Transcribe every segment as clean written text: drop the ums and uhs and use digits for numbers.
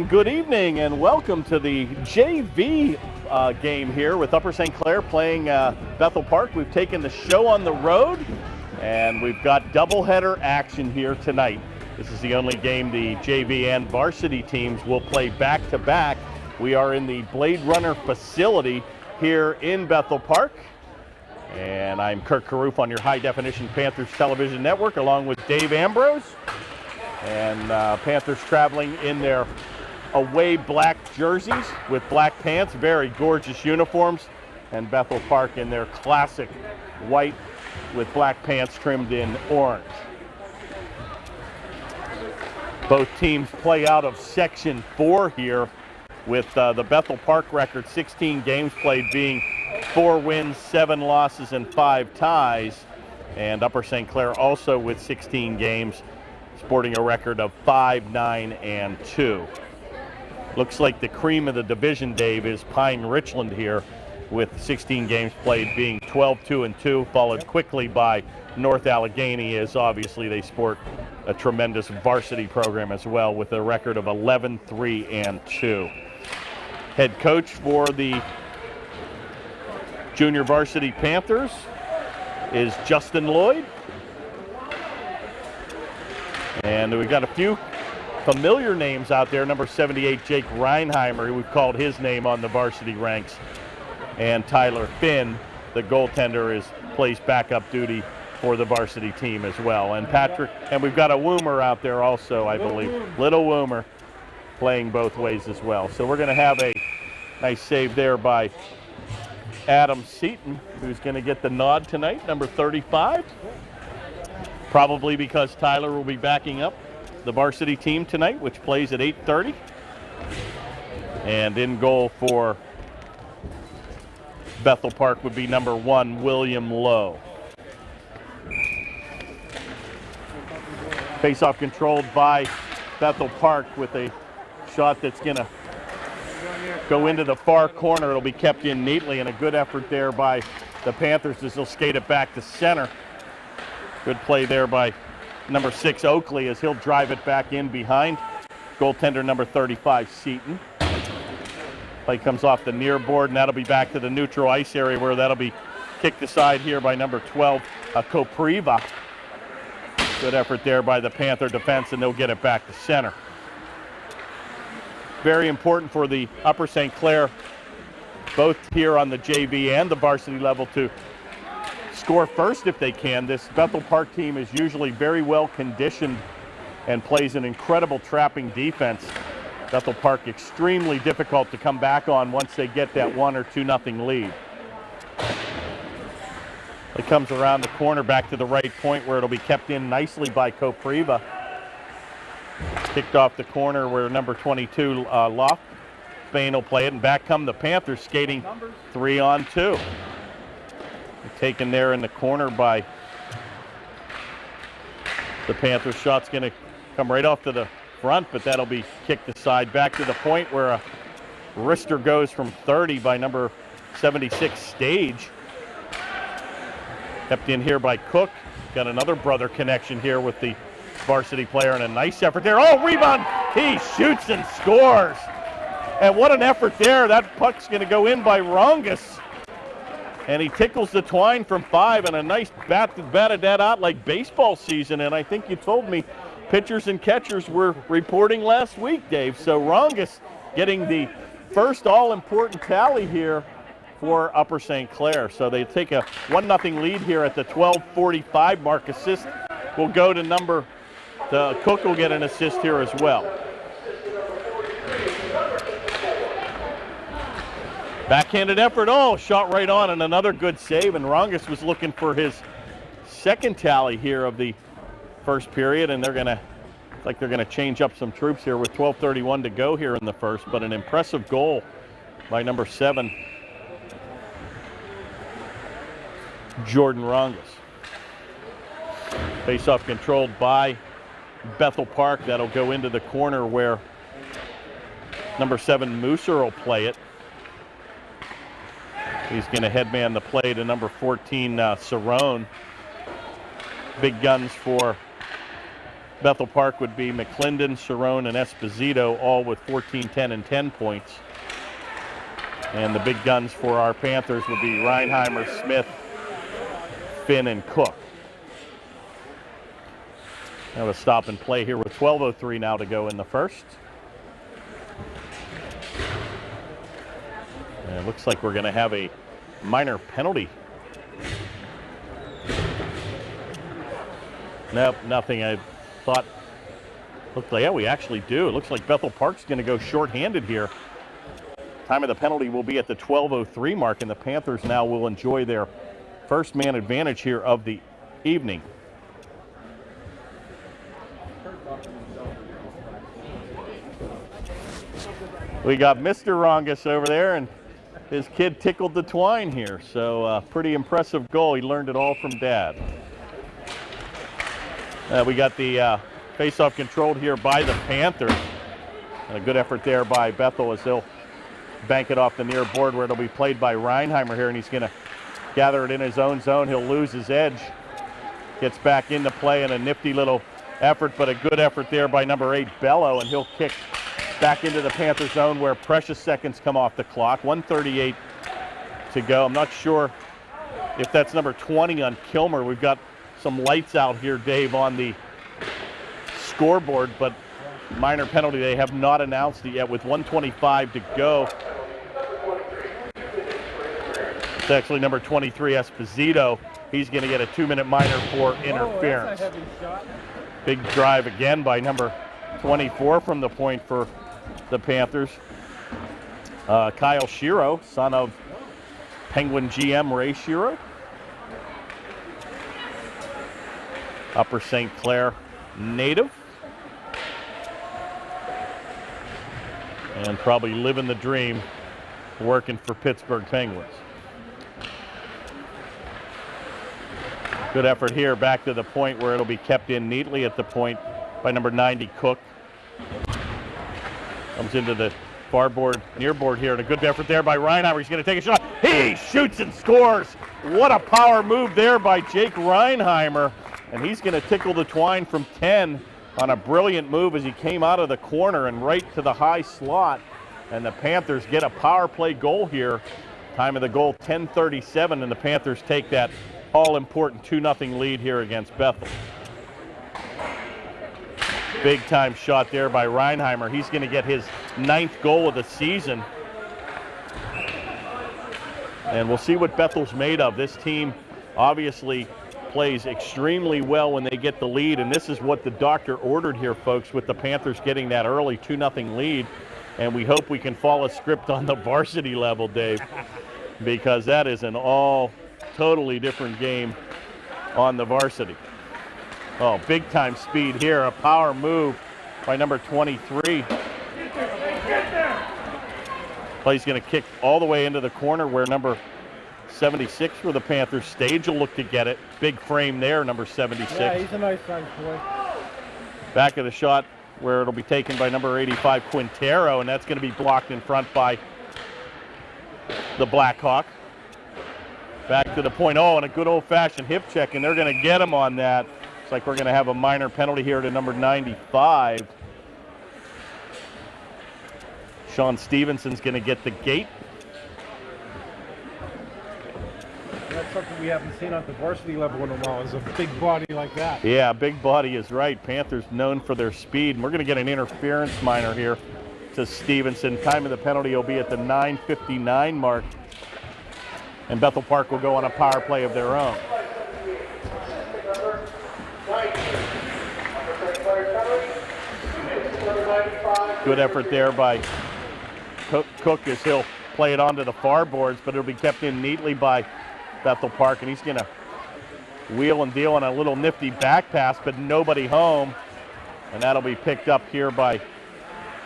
good evening, and welcome to the JV game here with Upper St. Clair playing Bethel Park. We've taken the show on the road, and we've got doubleheader action here tonight. This is the only game the JV and varsity teams will play back-to-back. We are in the Blade Runner facility here in Bethel Park, and I'm Kirk Carruth on your high-definition Panthers television network, along with Dave Ambrose. And Panthers traveling in their away black jerseys with black pants, very gorgeous uniforms, and Bethel Park in their classic white with black pants trimmed in orange. Both teams play out of Section 4 here, with the Bethel Park record 16 games played being 4 wins, 7 losses, and 5 ties, and Upper St. Clair also with 16 games, sporting a record of 5-9-2. Looks like the cream of the division, Dave, is Pine Richland here, with 16 games played being 12-2-2, followed quickly by North Allegheny, as obviously they sport a tremendous varsity program as well, with a record of 11-3-2. Head coach for the junior varsity Panthers is Justin Lloyd. And we've got a few familiar names out there. Number 78, Jake Reinheimer, we've called his name on the varsity ranks. And Tyler Finn, the goaltender, plays backup duty for the varsity team as well. And we've got a Woomer out there also, I believe. Little Woomer playing both ways as well. So we're going to have a nice save there by Adam Seaton, who's going to get the nod tonight, number 35. Probably because Tyler will be backing up the varsity team tonight, which plays at 8:30. And in goal for Bethel Park would be number 1, William Lowe. Face-off controlled by Bethel Park with a shot that's going to go into the far corner. It'll be kept in neatly, and a good effort there by the Panthers as they'll skate it back to center. Good play there by number 6, Oakley, as he'll drive it back in behind goaltender number 35, Seaton. Play comes off the near board, and that'll be back to the neutral ice area, where that'll be kicked aside here by number 12, Kopriva. Good effort there by the Panther defense, and they'll get it back to center. Very important for the Upper St. Clair, both here on the JV and the varsity level, to score first if they can. This Bethel Park team is usually very well conditioned and plays an incredible trapping defense. Bethel Park extremely difficult to come back on once they get that 1 or 2-0 lead. It comes around the corner back to the right point, where it'll be kept in nicely by Kopriva. Kicked off the corner where number 22, Loftbane, will play it, and back come the Panthers, skating 3-on-2. Taken there in the corner by the Panthers. Shot's going to come right off to the front, but that'll be kicked aside. Back to the point where a wrister goes from 30 by number 76, Stage. Kept in here by Cook. Got another brother connection here with the varsity player, and a nice effort there. Oh, rebound! He shoots and scores. And what an effort there. That puck's going to go in by Rongus. And he tickles the twine from 5, and a nice batted that out like baseball season. And I think you told me pitchers and catchers were reporting last week, Dave. So Rongus getting the first all-important tally here for Upper St. Clair. So they take a 1-0 lead here at the 12:45 mark. Assist will go to Cook will get an assist here as well. Backhanded effort, shot right on, and another good save, and Rongus was looking for his second tally here of the first period, and they're gonna change up some troops here with 12:31 to go here in the first, but an impressive goal by number 7, Jordan Rongus. Face-off controlled by Bethel Park. That'll go into the corner where number 7, Mooser, will play it. He's going to headman the play to number 14, Cerrone. Big guns for Bethel Park would be McClendon, Cerrone, and Esposito, all with 14, 10, and 10 points. And the big guns for our Panthers would be Reinheimer, Smith, Finn, and Cook. Have a stop and play here with 12:03 now to go in the first. And it looks like we're going to have a minor penalty. Nope, nothing. I thought, looked like, yeah, we actually do. It looks like Bethel Park's going to go shorthanded here. Time of the penalty will be at the 12:03 mark, and the Panthers now will enjoy their first man advantage here of the evening. We got Mr. Rongus over there, and his kid tickled the twine here. So pretty impressive goal. He learned it all from Dad. We got the face-off controlled here by the Panthers. And a good effort there by Bethel as they'll bank it off the near board where it'll be played by Reinheimer here, and he's going to gather it in his own zone. He'll lose his edge. Gets back into play in a nifty little effort, but a good effort there by number 8, Bello, and he'll kick back into the Panther zone where precious seconds come off the clock. 1:38 to go. I'm not sure if that's number 20 on Kilmer. We've got some lights out here, Dave, on the scoreboard, but minor penalty. They have not announced it yet with 1:25 to go. It's actually number 23, Esposito. He's going to get a 2-minute minor for interference. That's a heavy shot. Big drive again by number 24 from the point for the Panthers. Kyle Shiro, son of Penguin GM Ray Shiro. Upper St. Clair native. And probably living the dream working for Pittsburgh Penguins. Good effort here back to the point where it'll be kept in neatly at the point by number 90, Cook. Comes into the far board, near board here, and a good effort there by Reinheimer. He's going to take a shot. He shoots and scores. What a power move there by Jake Reinheimer. And he's going to tickle the twine from 10 on a brilliant move as he came out of the corner and right to the high slot. And the Panthers get a power play goal here. Time of the goal, 10:37, and the Panthers take that all-important 2-0 lead here against Bethel. Big time shot there by Reinheimer. He's going to get his 9th goal of the season. And we'll see what Bethel's made of. This team obviously plays extremely well when they get the lead, and this is what the doctor ordered here, folks, with the Panthers getting that early 2-0 lead. And we hope we can follow script on the varsity level, Dave, because that is an all totally different game on the varsity. Oh, big time speed here. A power move by number 23. Play's going to kick all the way into the corner where number 76 for the Panthers. Stage will look to get it. Big frame there, number 76. Yeah, he's a nice size boy. Back of the shot where it'll be taken by number 85, Quintero, and that's going to be blocked in front by the Blackhawk. Back to the point. Oh, and a good old-fashioned hip check, and they're going to get him on that. Looks like we're going to have a minor penalty here to number 95. Sean Stevenson's going to get the gate. That's something we haven't seen at the varsity level in a while, is a big body like that. Yeah, big body is right. Panthers known for their speed. And we're going to get an interference minor here to Stevenson. Time of the penalty will be at the 9:59 mark. And Bethel Park will go on a power play of their own. Good effort there by Cook as he'll play it onto the far boards, but it'll be kept in neatly by Bethel Park, and he's going to wheel and deal on a little nifty back pass, but nobody home. And that'll be picked up here by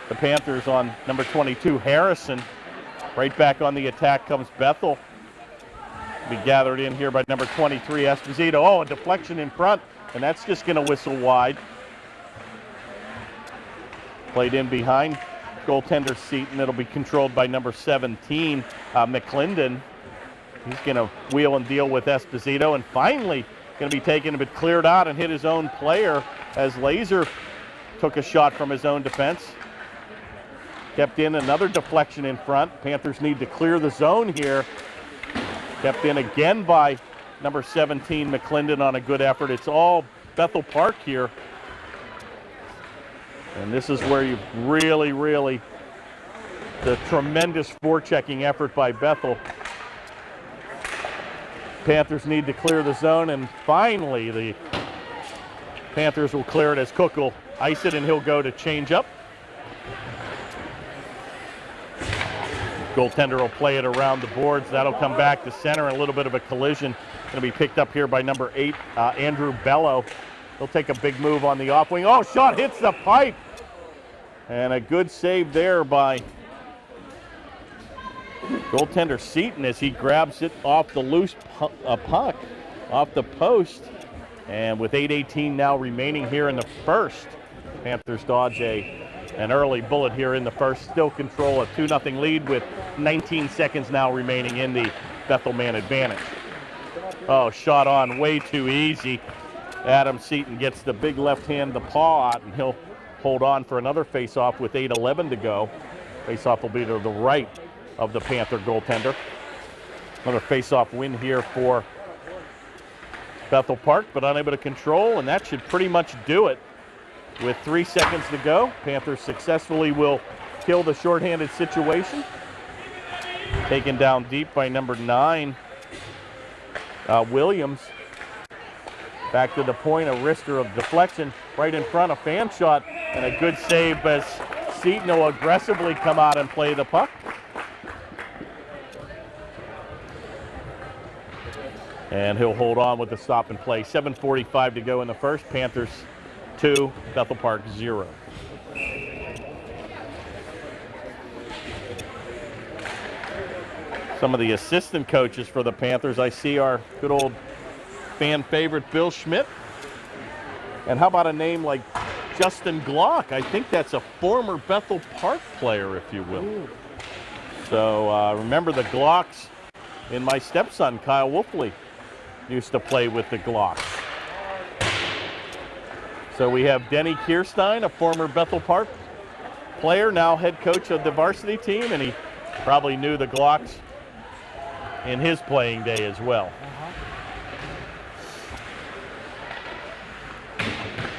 the Panthers on number 22, Harrison. Right back on the attack comes Bethel. Be gathered in here by number 23, Esposito. Oh, a deflection in front, and that's just going to whistle wide. Played in behind goaltender seat, and it'll be controlled by number 17, McClendon. He's going to wheel and deal with Esposito, and finally going to be taken but cleared out and hit his own player. as Laser took a shot from his own defense. Kept in, another deflection in front. Panthers need to clear the zone here. Kept in again by number 17, McClendon, on a good effort. It's all Bethel Park here. And this is where you really, the tremendous forechecking effort by Bethel. Panthers need to clear the zone, and finally the Panthers will clear it as Cook will ice it, and he'll go to change up. Goaltender will play it around the boards. That'll come back to center. A little bit of a collision. Going to be picked up here by number 8, Andrew Bello. He'll take a big move on the off wing. Oh, shot hits the pipe. And a good save there by goaltender Seaton as he grabs it off the loose puck, off the post. And with 8:18 now remaining here in the first, Panthers dodge an early bullet here in the first. Still control a 2-0 lead with 19 seconds now remaining in the Bethel man advantage. Oh, shot on way too easy. Adam Seaton gets the big left hand, the paw out, and he'll hold on for another face-off with 8:11 to go. Face-off will be to the right of the Panther goaltender. Another face-off win here for Bethel Park, but unable to control, and that should pretty much do it. With 3 seconds to go, Panthers successfully will kill the shorthanded situation. Taken down deep by number 9, Williams. Back to the point, a wrister of deflection right in front, a fan shot, and a good save as Seaton will aggressively come out and play the puck. And he'll hold on with the stop and play. 7:45 to go in the first. Panthers 2, Bethel Park 0. Some of the assistant coaches for the Panthers, I see our good old fan favorite Bill Schmidt. And how about a name like Justin Glock? I think that's a former Bethel Park player, if you will. So remember the Glocks, and my stepson, Kyle Wolfley, used to play with the Glocks. So we have Denny Kierstein, a former Bethel Park player, now head coach of the varsity team, and he probably knew the Glocks in his playing day as well.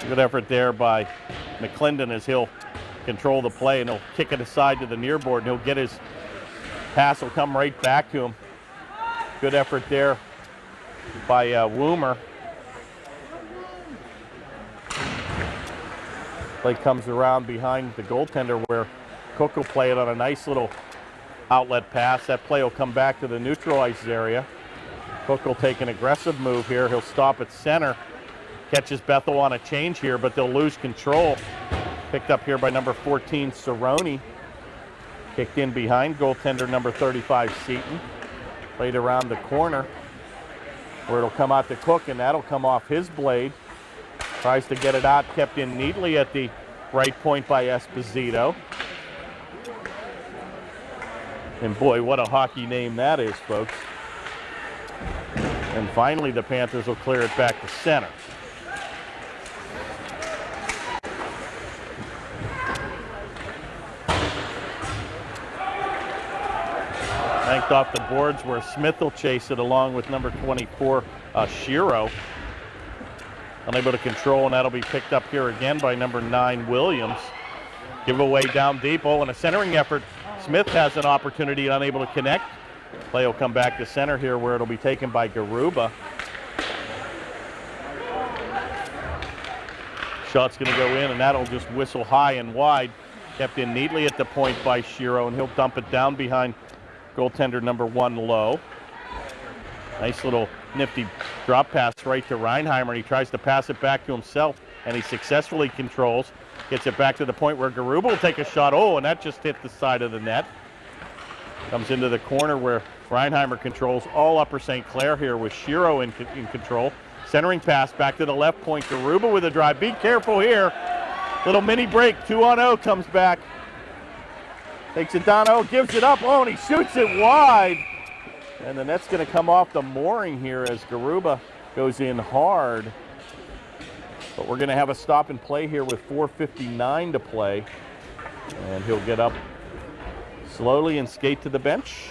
Good effort there by McClendon as he'll control the play, and he'll kick it aside to the near board, and he'll get his pass, will come right back to him. Good effort there by Woomer. Play comes around behind the goaltender where Cook will play it on a nice little outlet pass. That play will come back to the neutral ice area. Cook will take an aggressive move here. He'll stop at center. Catches Bethel on a change here, but they'll lose control. Picked up here by number 14, Cerrone. Kicked in behind goaltender number 35, Seaton. Played around the corner where it'll come out to Cook, and that'll come off his blade. Tries to get it out, kept in neatly at the right point by Esposito. And boy, what a hockey name that is, folks. And finally, the Panthers will clear it back to center. Banked off the boards where Smith will chase it along with number 24, Shiro. Unable to control, and that'll be picked up here again by number 9, Williams. Giveaway down deep. Oh, and a centering effort. Smith has an opportunity, unable to connect. Play will come back to center here where it'll be taken by Garuba. Shot's going to go in, and that'll just whistle high and wide. Kept in neatly at the point by Shiro, and he'll dump it down behind goaltender number 1, Lowe. Nice little nifty drop pass right to Reinheimer, and he tries to pass it back to himself, and he successfully controls. Gets it back to the point where Garuba will take a shot. Oh, and that just hit the side of the net. Comes into the corner where Reinheimer controls all Upper St. Clair here with Shiro in control. Centering pass back to the left point. Garuba with a drive. Be careful here. Little mini break. 2-on-0 comes back. Takes it down. Oh, gives it up. Oh, and he shoots it wide. And the net's going to come off the mooring here as Garuba goes in hard. But we're going to have a stop and play here with 4:59 to play. And he'll get up slowly and skate to the bench.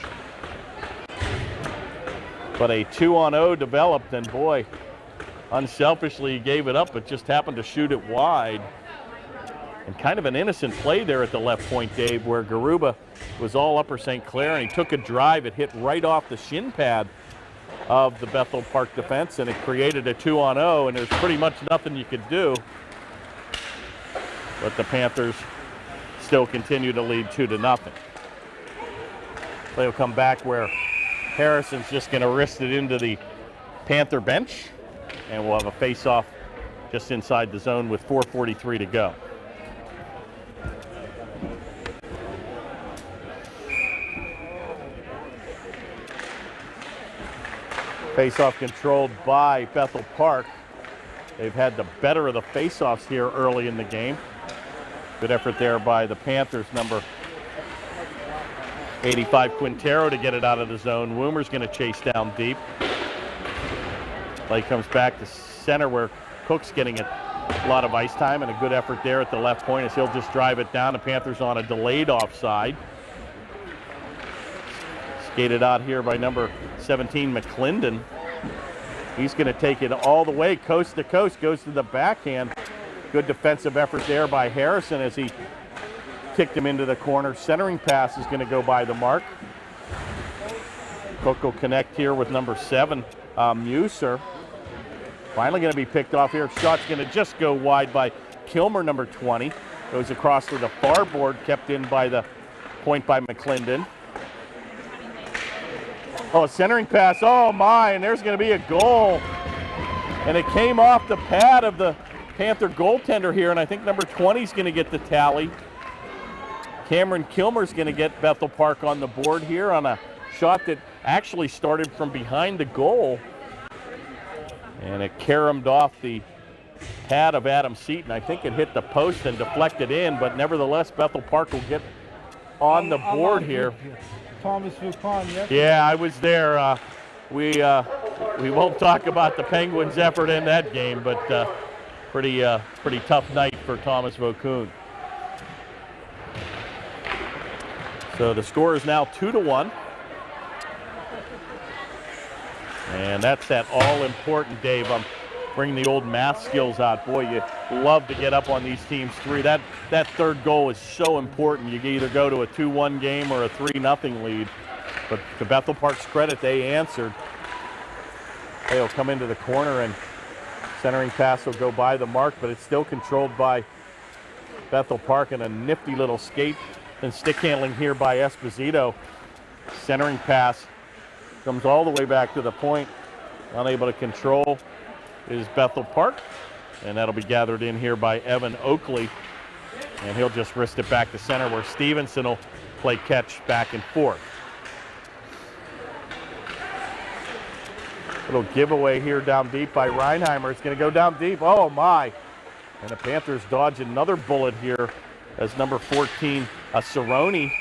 But a 2-on-0 developed, and boy, unselfishly he gave it up, but just happened to shoot it wide. And kind of an innocent play there at the left point, Dave, where Garuba was all Upper St. Clair, and he took a drive. It hit right off the shin pad of the Bethel Park defense, and it created a 2-on-0, and there's pretty much nothing you could do. But the Panthers still continue to lead 2-0. Play will come back where Harrison's just going to wrist it into the Panther bench, and we'll have a face-off just inside the zone with 4:43 to go. Face-off controlled by Bethel Park. They've had the better of the face-offs here early in the game. Good effort there by the Panthers, number 85 Quintero, to get it out of the zone. Woomer's going to chase down deep. Play comes back to center where Cook's getting a lot of ice time, and a good effort there at the left point as he'll just drive it down. The Panthers on a delayed offside. Skated out here by number 17 McClendon. He's going to take it all the way coast to coast, goes to the backhand. Good defensive effort there by Harrison as he kicked him into the corner. Centering pass is going to go by the mark. Cook will connect here with number 7, Muser. Finally going to be picked off here. Shot's going to just go wide by Kilmer, number 20. Goes across to the far board, kept in by the point by McClendon. Oh, a centering pass. Oh, my, and there's going to be a goal. And it came off the pad of the Panther goaltender here, and I think number 20 is going to get the tally. Cameron Kilmer's going to get Bethel Park on the board here on a shot that actually started from behind the goal. And it caromed off the pad of Adam Seaton. I think it hit the post and deflected in, but nevertheless, Bethel Park will get on the board here. Thomas Foucan, yes? Yeah, I was there. We won't talk about the Penguins' effort in that game, but pretty tough night for Thomas Vaucoon. So the score is now 2-1. And that's that all-important, Dave. I'm bringing the old math skills out. Boy, you love to get up on these teams 3. That third goal is so important. You can either go to a 2-1 game or a 3-0 lead. But to Bethel Park's credit, they answered. They'll come into the corner, and centering pass will go by the mark, but it's still controlled by Bethel Park, and a nifty little skate and stick handling here by Esposito. Centering pass comes all the way back to the point. Unable to control is Bethel Park, and that'll be gathered in here by Evan Oakley, and he'll just wrist it back to center where Stevenson will play catch back and forth. Little giveaway here down deep by Reinheimer. It's going to go down deep. Oh, my. And the Panthers dodge another bullet here as number 14, Cerrone,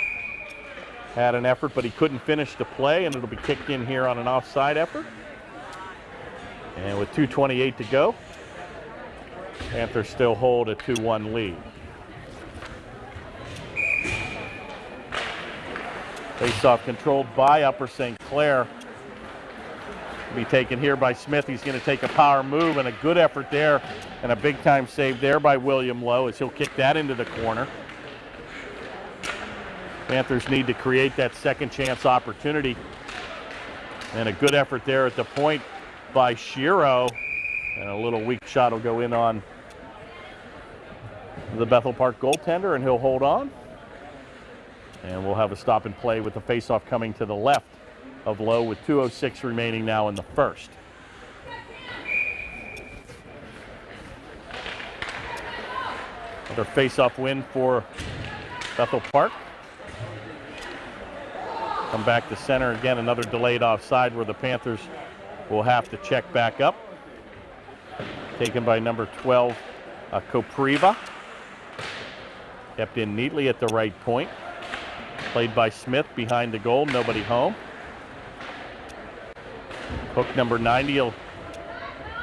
had an effort, but he couldn't finish the play, and it'll be kicked in here on an offside effort. And with 2:28 to go, Panthers still hold a 2-1 lead. Face-off controlled by Upper St. Clair. Be taken here by Smith. He's going to take a power move, and a good effort there, and a big-time save there by William Lowe as he'll kick that into the corner. Panthers need to create that second chance opportunity, and a good effort there at the point by Shiro, and a little weak shot will go in on the Bethel Park goaltender, and he'll hold on. And we'll have a stop and play with the face-off coming to the left of Lowe with 2:06 remaining now in the first. Another face-off win for Bethel Park. Come back to center again, another delayed offside where the Panthers will have to check back up. Taken by number 12, Kopriva. Kept in neatly at the right point. Played by Smith behind the goal, nobody home. Hook number 90 will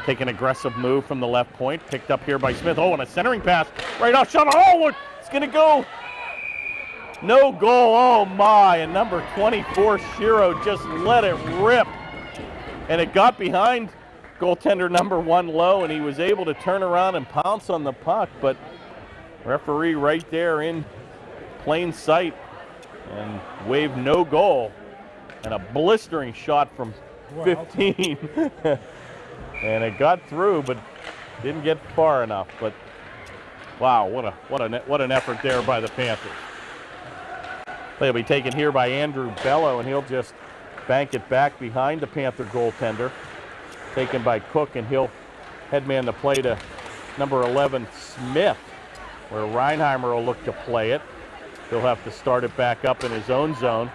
Take an aggressive move from the left point. Picked up here by Smith. Oh, and a centering pass. Right off shot. Oh, it's going to go. No goal. Oh, my. And number 24, Shiro, just let it rip. And it got behind goaltender number 1 low, and he was able to turn around and pounce on the puck. But referee right there in plain sight and waved no goal. And a blistering shot from 15. And it got through, but didn't get far enough. But wow, what an effort there by the Panthers. They'll be taken here by Andrew Bello, and he'll just bank it back behind the Panther goaltender. Taken by Cook, and he'll headman the play to number 11, Smith, where Reinheimer will look to play it. He'll have to start it back up in his own zone.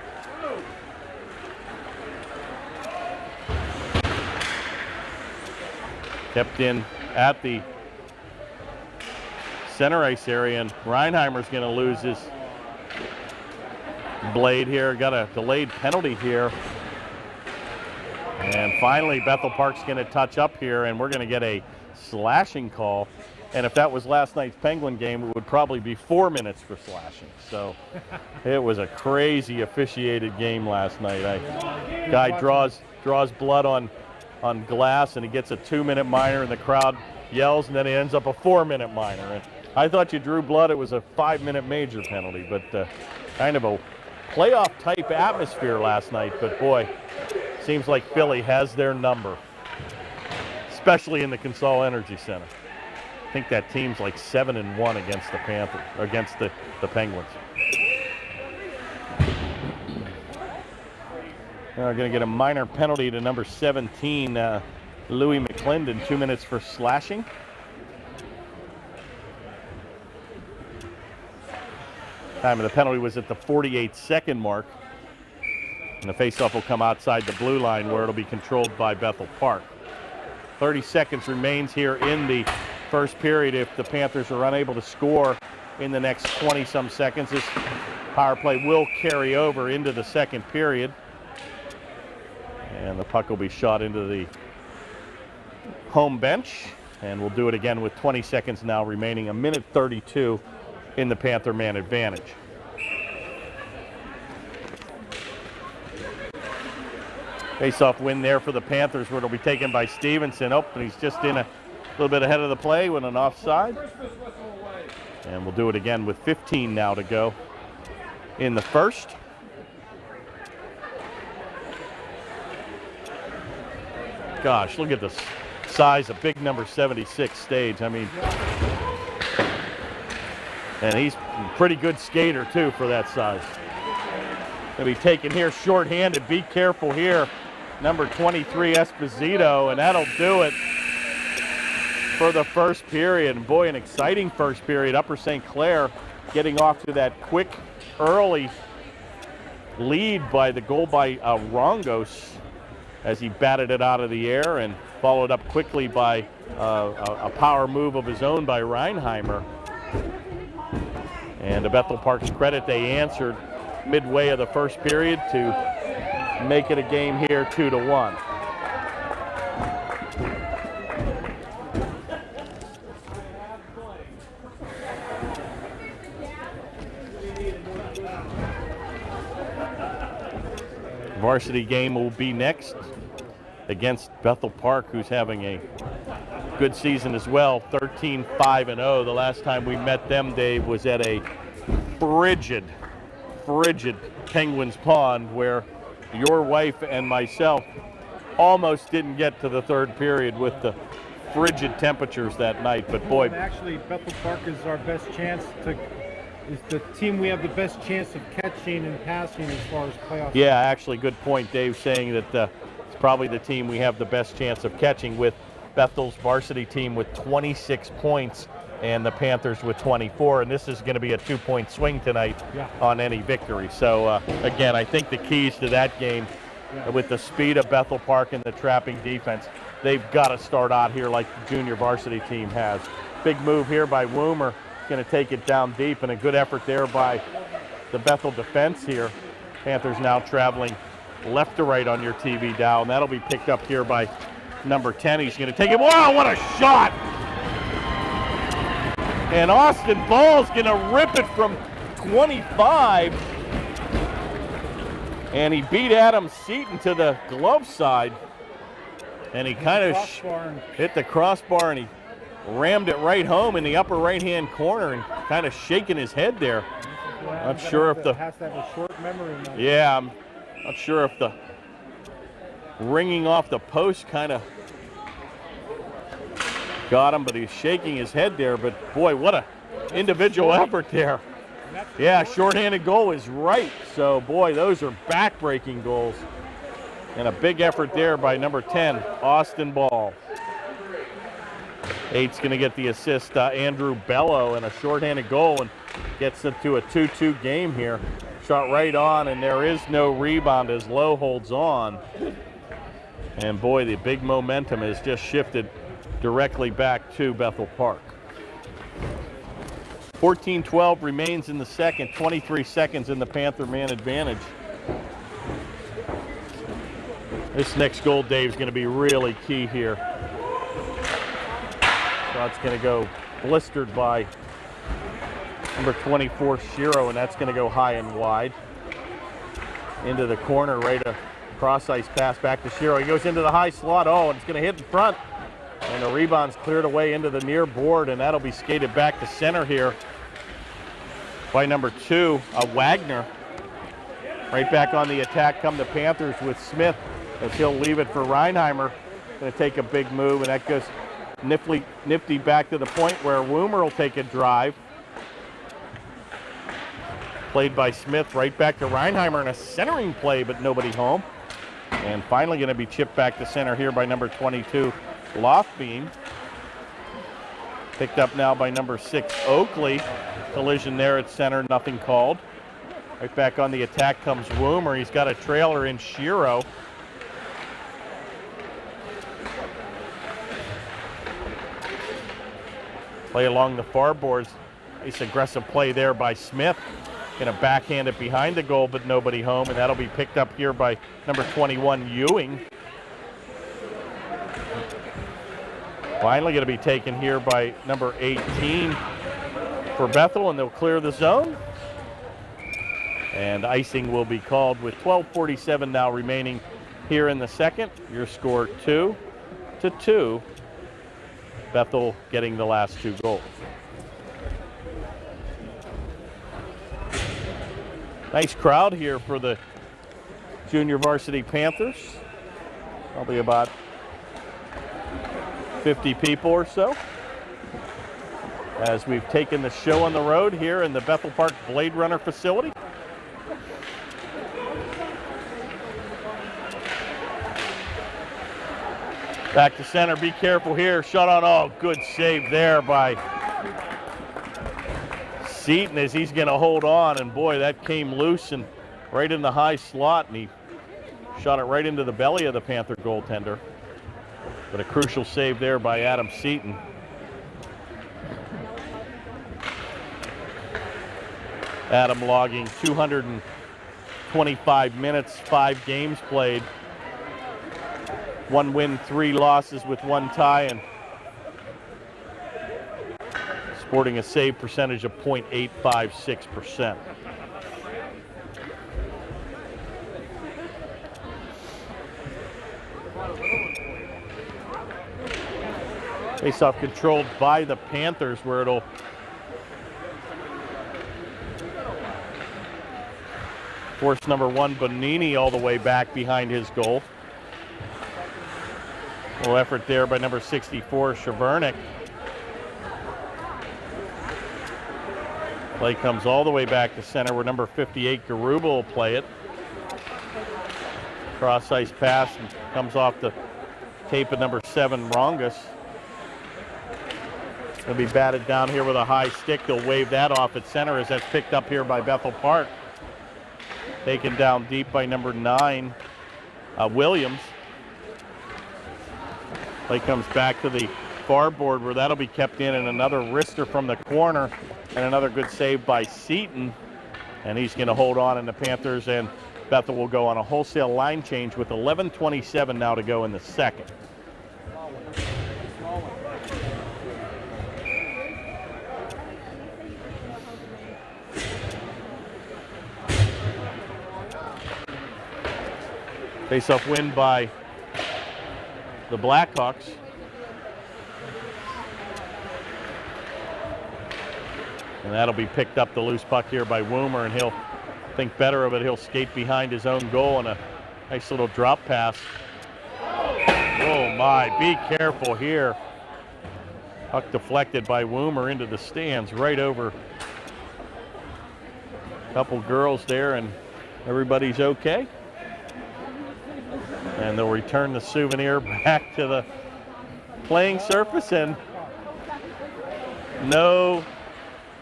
Kept in at the center ice area, and Reinheimer's going to lose his blade here. Got a delayed penalty here. And finally, Bethel Park's going to touch up here, and we're going to get a slashing call. And if that was last night's Penguin game, it would probably be 4 minutes for slashing. So it was a crazy officiated game last night. Guy draws blood on glass, and he gets a 2-minute minor, and the crowd yells, and then it ends up a 4-minute minor. And I thought you drew blood, it was a 5-minute major penalty, but kind of a playoff type atmosphere last night. But boy, seems like Philly has their number, especially in the Consol Energy Center. I think that team's like 7-1 against the Panthers, against the Penguins. We're going to get a minor penalty to number 17, Louis McClendon, 2 minutes for slashing. Time of the penalty was at the 48-second mark. And the faceoff will come outside the blue line, where it'll be controlled by Bethel Park. 30 seconds remains here in the first period. If the Panthers are unable to score in the next 20-some seconds, this power play will carry over into the second period. And the puck will be shot into the home bench. And we'll do it again with 20 seconds now remaining, 1:32 in the Panther man advantage. Face-off win there for the Panthers, where it'll be taken by Stevenson. Oh, and he's just in a little bit ahead of the play with an offside. And we'll do it again with 15 now to go in the first. Gosh, look at the size of big number 76 stage. I mean, and he's a pretty good skater too for that size. Gonna be taken here shorthanded. Be careful here. Number 23, Esposito, and that'll do it for the first period. And boy, an exciting first period. Upper St. Clair getting off to that quick, early lead by the goal by Rongos as he batted it out of the air, and followed up quickly by a power move of his own by Reinheimer. And to Bethel Park's credit, they answered midway of the first period to make it a game here 2-1. Varsity game will be next against Bethel Park, who's having a good season as well, 13-5-0. The last time we met them, Dave, was at a frigid Penguins Pond, where your wife and myself almost didn't get to the third period with the frigid temperatures that night. But boy, actually, Bethel Park is our best chance is the team we have the best chance of catching and passing as far as playoffs. Yeah, actually, good point, Dave, saying that it's probably the team we have the best chance of catching, with Bethel's varsity team with 26 points and the Panthers with 24. And this is going to be a 2-point swing tonight on any victory. So, again, I think the keys to that game, with the speed of Bethel Park and the trapping defense, they've got to start out here like the junior varsity team has. Big move here by Woomer. Going to take it down deep, and a good effort there by the Bethel defense here. Panthers now traveling left to right on your TV, Dow, and that'll be picked up here by number 10. He's going to take it. Wow, what a shot! And Austin Ball's going to rip it from 25. And he beat Adam Seaton to the glove side. And he kind of hit the crossbar, and he rammed it right home in the upper right-hand corner and kind of shaking his head there. Not sure if the has to have a short memory now. Yeah, I'm not sure if the ringing off the post kind of got him, but he's shaking his head there. But boy, what a individual effort there. Yeah, shorthanded goal is right. So boy, those are back-breaking goals. And a big effort there by number 10, Austin Ball. 8's going to get the assist, Andrew Bello, and a shorthanded goal, and gets it to a 2-2 game here. Shot right on, and there is no rebound as Lowe holds on. And boy, the big momentum has just shifted directly back to Bethel Park. 14-12 remains in the second, 23 seconds in the Panther man advantage. This next goal, Dave, is going to be really key here. Shot's going to go blistered by number 24, Shiro, and that's going to go high and wide. Into the corner, right a cross-ice pass back to Shiro. He goes into the high slot, and it's going to hit in front. And the rebound's cleared away into the near board, and that'll be skated back to center here by number 2, Wagner. Right back on the attack come the Panthers with Smith, as he'll leave it for Reinheimer. Going to take a big move, and that goes nifty back to the point where Woomer will take a drive. Played by Smith, right back to Reinheimer in a centering play, but nobody home. And finally going to be chipped back to center here by number 22, Loftbeam. Picked up now by number 6, Oakley. Collision there at center, nothing called. Right back on the attack comes Woomer. He's got a trailer in Shiro. Play along the far boards. Nice aggressive play there by Smith. Going to backhand it behind the goal, but nobody home, and that'll be picked up here by number 21, Ewing. Finally going to be taken here by number 18 for Bethel, and they'll clear the zone. And icing will be called with 12:47 now remaining here in the second. Your score 2-2. Bethel getting the last 2 goals. Nice crowd here for the junior varsity Panthers. Probably about 50 people or so. As we've taken the show on the road here in the Bethel Park Blade Runner facility. Back to center, be careful here. Shot on, good save there by Seaton as he's going to hold on. And boy, that came loose and right in the high slot, and he shot it right into the belly of the Panther goaltender. But a crucial save there by Adam Seaton. Adam logging 225 minutes, 5 games played. 1 win, 3 losses with 1 tie, and sporting a save percentage of .856%. Face-off controlled by the Panthers, where it'll force number 1, Bonini, all the way back behind his goal. Little effort there by number 64, Shavernick. Play comes all the way back to center where number 58, Garuba, will play it. Cross ice pass and comes off the tape of number 7, Rongus. It'll be batted down here with a high stick. They'll wave that off at center as that's picked up here by Bethel Park. Taken down deep by number 9, Williams. Play comes back to the far board where that'll be kept in, and another wrister from the corner, and another good save by Seaton. And he's going to hold on, and the Panthers and Bethel will go on a wholesale line change with 11:27 now to go in the second. Face-off win by the Blackhawks. And that'll be picked up, the loose puck here by Woomer, and he'll think better of it. He'll skate behind his own goal and a nice little drop pass. Oh my, be careful here. Puck deflected by Woomer into the stands, right over a couple girls there, and everybody's okay. And they'll return the souvenir back to the playing surface, and no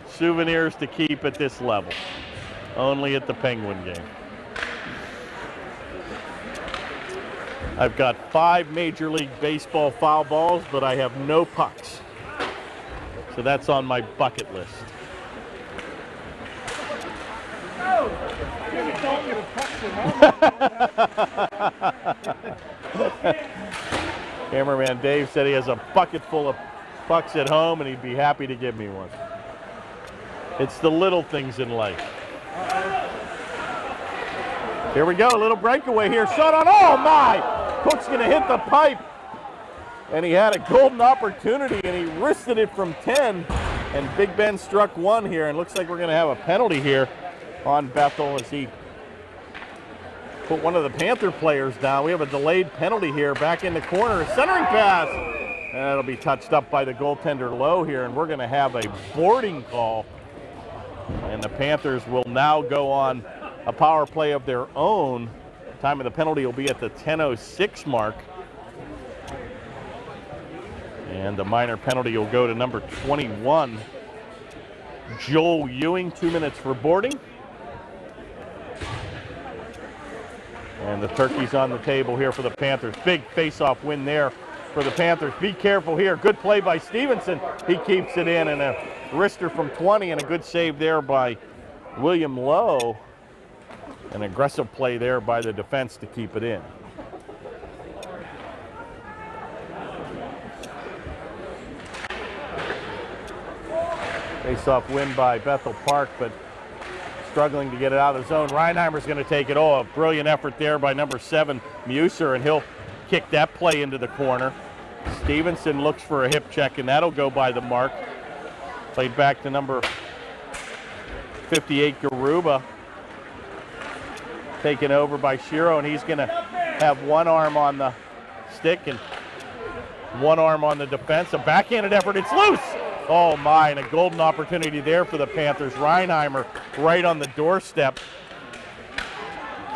souvenirs to keep at this level. Only at the Penguin game. I've got 5 Major League Baseball foul balls, but I have no pucks. So that's on my bucket list. Cameraman Dave said he has a bucket full of pucks at home and he'd be happy to give me one. It's the little things in life. Here we go, a little breakaway here. Shot on, oh my! Cook's gonna hit the pipe. And he had a golden opportunity and he wristed it from 10. And Big Ben struck 1 here, and looks like we're gonna have a penalty here on Bethel as he put one of the Panther players down. We have a delayed penalty here, back in the corner, centering pass. And it'll be touched up by the goaltender Lowe here, and we're gonna have a boarding call. And the Panthers will now go on a power play of their own. The time of the penalty will be at the 10:06 mark. And the minor penalty will go to number 21, Joel Ewing, 2 minutes for boarding. And the turkey's on the table here for the Panthers. Big face-off win there for the Panthers. Be careful here. Good play by Stevenson. He keeps it in, and a wrister from 20, and a good save there by William Lowe. An aggressive play there by the defense to keep it in. Face-off win by Bethel Park, but struggling to get it out of the zone. Reinheimer's going to take it. Oh, a brilliant effort there by number 7, Muser, and he'll kick that play into the corner. Stevenson looks for a hip check, and that'll go by the mark. Played back to number 58, Garuba. Taken over by Shiro, and he's going to have one arm on the stick and one arm on the defense. A backhanded effort, it's loose! Oh my, and a golden opportunity there for the Panthers. Reinheimer right on the doorstep.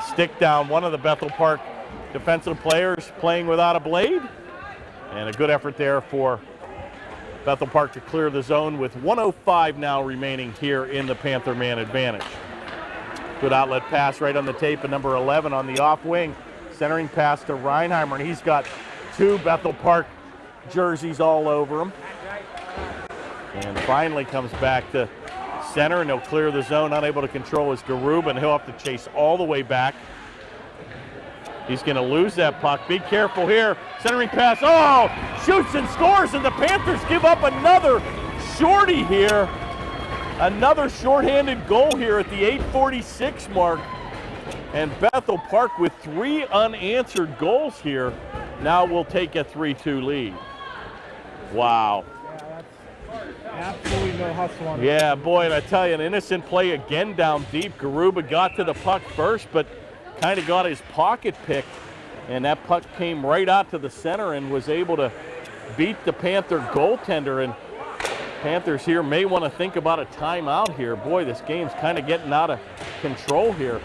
Stick down one of the Bethel Park defensive players playing without a blade. And a good effort there for Bethel Park to clear the zone with 1:05 now remaining here in the Panther man advantage. Good outlet pass right on the tape of number 11 on the off wing. Centering pass to Reinheimer, and he's got 2 Bethel Park jerseys all over him. And finally comes back to center, and he'll clear the zone. Unable to control his Garuba, and he'll have to chase all the way back. He's going to lose that puck. Be careful here. Centering pass. Oh! Shoots and scores, and the Panthers give up another shorty here. Another shorthanded goal here at the 8:46 mark. And Bethel Park with 3 unanswered goals here now will take a 3-2 lead. Wow. Absolutely no hustle on it. Yeah, boy, and I tell you, an innocent play again down deep. Garuba got to the puck first, but kind of got his pocket picked, and that puck came right out to the center and was able to beat the Panther goaltender. And Panthers here may want to think about a timeout here. Boy, this game's kind of getting out of control here.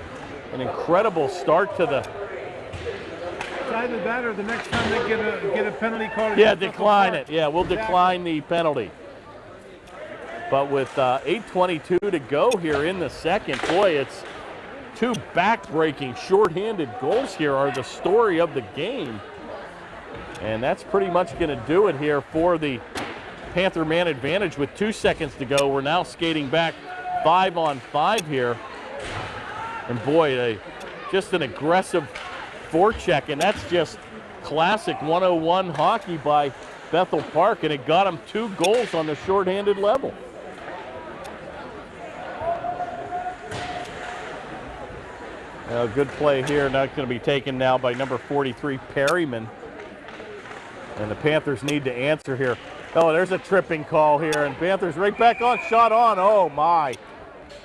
An incredible start to the... It's either that or the next time they get a penalty call. Yeah, decline it. Yeah, we'll decline the penalty. But with 8:22 to go here in the second, boy, it's 2 back-breaking shorthanded goals here are the story of the game. And that's pretty much going to do it here for the Panther man advantage with 2 seconds to go. We're now skating back 5-on-5 here. And boy, just an aggressive forecheck, and that's just classic 101 hockey by Bethel Park, and it got them 2 goals on the shorthanded level. Good play here. Not going to be taken now by number 43, Perryman. And the Panthers need to answer here. Oh, there's a tripping call here, and Panthers right back on, shot on. Oh, my.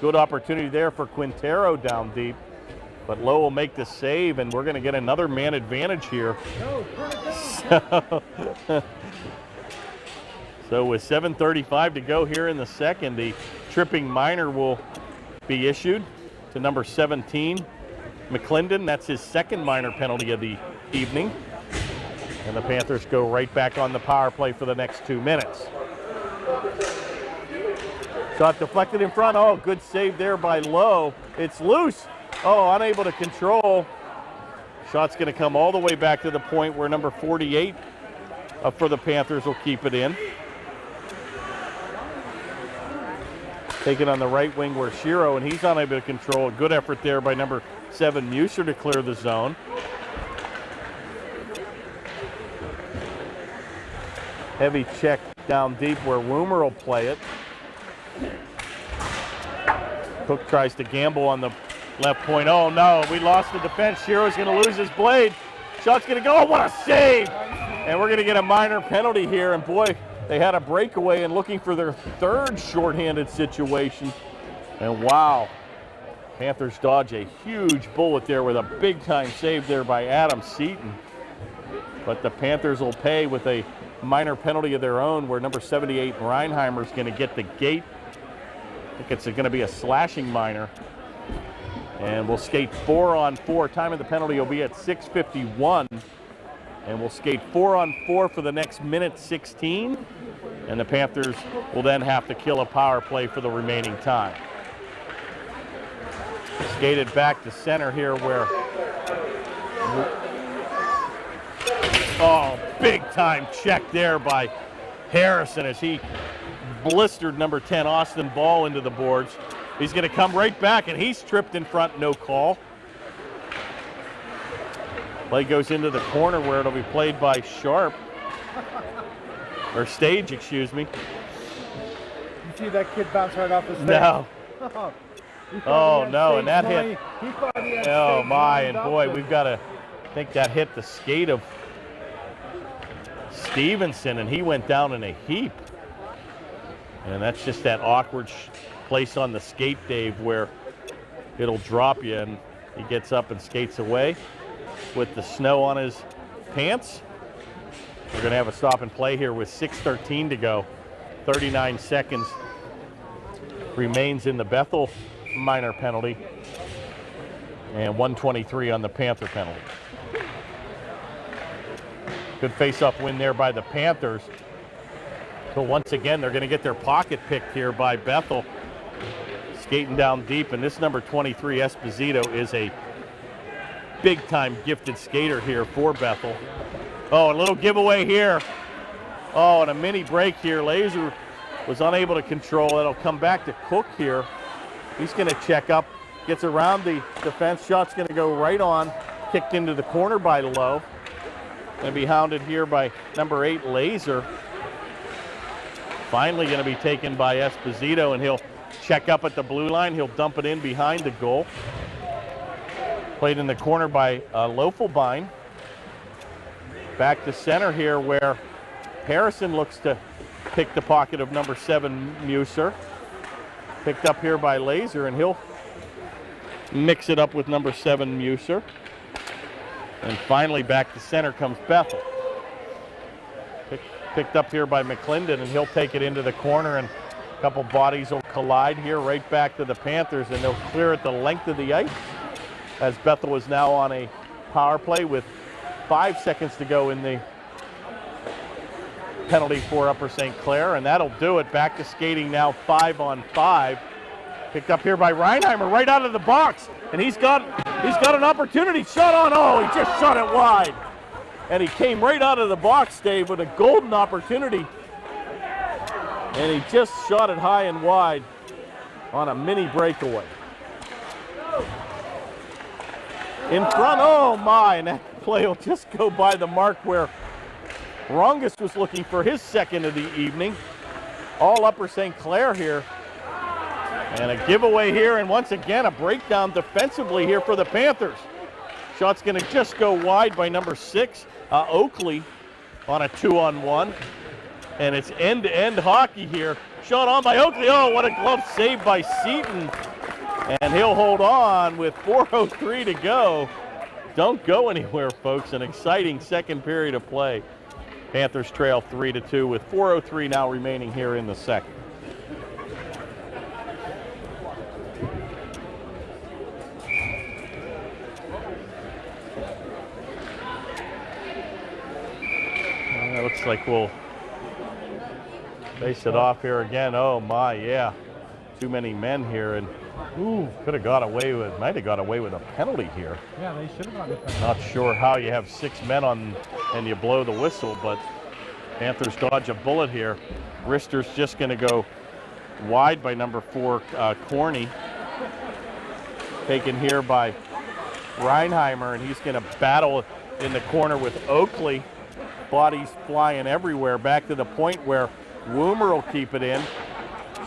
Good opportunity there for Quintero down deep. But Lowe will make the save, and we're going to get another man advantage here. So with 7:35 to go here in the second, the tripping minor will be issued to number 17, McClendon. That's his second minor penalty of the evening. And the Panthers go right back on the power play for the next 2 minutes. Shot deflected in front. Oh, good save there by Lowe. It's loose. Oh, unable to control. Shot's going to come all the way back to the point where number 48 for the Panthers will keep it in. Taken on the right wing where Shiro, and he's unable to control. A good effort there by number 7, Muser, to clear the zone. Heavy check down deep where Woomer will play it. Cook tries to gamble on the left point. Oh no, we lost the defense. Shiro's going to lose his blade. Shot's going to go. Oh, what a save! And we're going to get a minor penalty here. And boy, they had a breakaway and looking for their third shorthanded situation. And wow, Panthers dodge a huge bullet there with a big time save there by Adam Seaton. But the Panthers will pay with a minor penalty of their own where number 78 Reinheimer is going to get the gate. I think it's going to be a slashing minor. And we'll skate 4-on-4. Time of the penalty will be at 6:51. And we'll skate 4-on-4 for the next minute 16. And the Panthers will then have to kill a power play for the remaining time. Skated back to center here where... Oh, big time check there by Harrison as he blistered number 10 Austin Ball into the boards. He's going to come right back, and he's tripped in front, no call. Play goes into the corner where it'll be played by Sharp. Or Stage, excuse me. You see that kid bounce right off his stage? No. Oh, no, and that hit. Oh, my, and boy, we've got to think that hit the skate of Stevenson, and he went down in a heap. And that's just that awkward place on the skate, Dave, where it'll drop you, and he gets up and skates away with the snow on his pants. We're going to have a stop and play here with 6:13 to go. 39 seconds remains in the Bethel minor penalty, and 1:23 on the Panther penalty. Good face-off win there by the Panthers. So once again, they're going to get their pocket picked here by Bethel. Skating down deep, and this number 23, Esposito, is a big-time gifted skater here for Bethel. Oh, a little giveaway here. Oh, and a mini break here. Laser was unable to control. It'll come back to Cook here. He's going to check up, gets around the defense. Shot's going to go right on. Kicked into the corner by Lowe. Going to be hounded here by number 8, Laser. Finally going to be taken by Esposito, and he'll check up at the blue line. He'll dump it in behind the goal. Played in the corner by Lofelbein. Back to center here where Harrison looks to pick the pocket of number 7, Muser. Picked up here by Laser, and he'll mix it up with number 7, Muser. And finally back to center comes Bethel. Picked up here by McClendon, and he'll take it into the corner, and a couple bodies will collide here right back to the Panthers, and they'll clear it the length of the ice as Bethel is now on a power play with 5 seconds to go in the penalty for Upper St. Clair, and that'll do it. Back to skating now, 5-on-5. Picked up here by Reinheimer right out of the box, and he's got an opportunity. Shot on. Oh, he just shot it wide. And he came right out of the box, Dave, with a golden opportunity. And he just shot it high and wide on a mini breakaway. In front, oh my, and that play will just go by the mark where Rungus was looking for his second of the evening. All Upper St. Clair here. And a giveaway here, and once again a breakdown defensively here for the Panthers. Shot's going to just go wide by number 6, Oakley, on a 2-on-1. And it's end-to-end hockey here. Shot on by Oakley. Oh, what a glove save by Seaton. And he'll hold on with 4:03 to go. Don't go anywhere, folks. An exciting second period of play. Panthers trail 3-2 with 4:03 now remaining here in the second. It looks like we'll face it off here again. Oh my, yeah. Too many men here, and could have got away with, might have got away with a penalty here. Yeah, they should have gotten a penalty. Not sure how you have 6 men on and you blow the whistle, but Panthers dodge a bullet here. Rister's just going to go wide by number 4, Corney. Taken here by Reinheimer, and he's going to battle in the corner with Oakley. Bodies flying everywhere. Back to the point where Woomer will keep it in.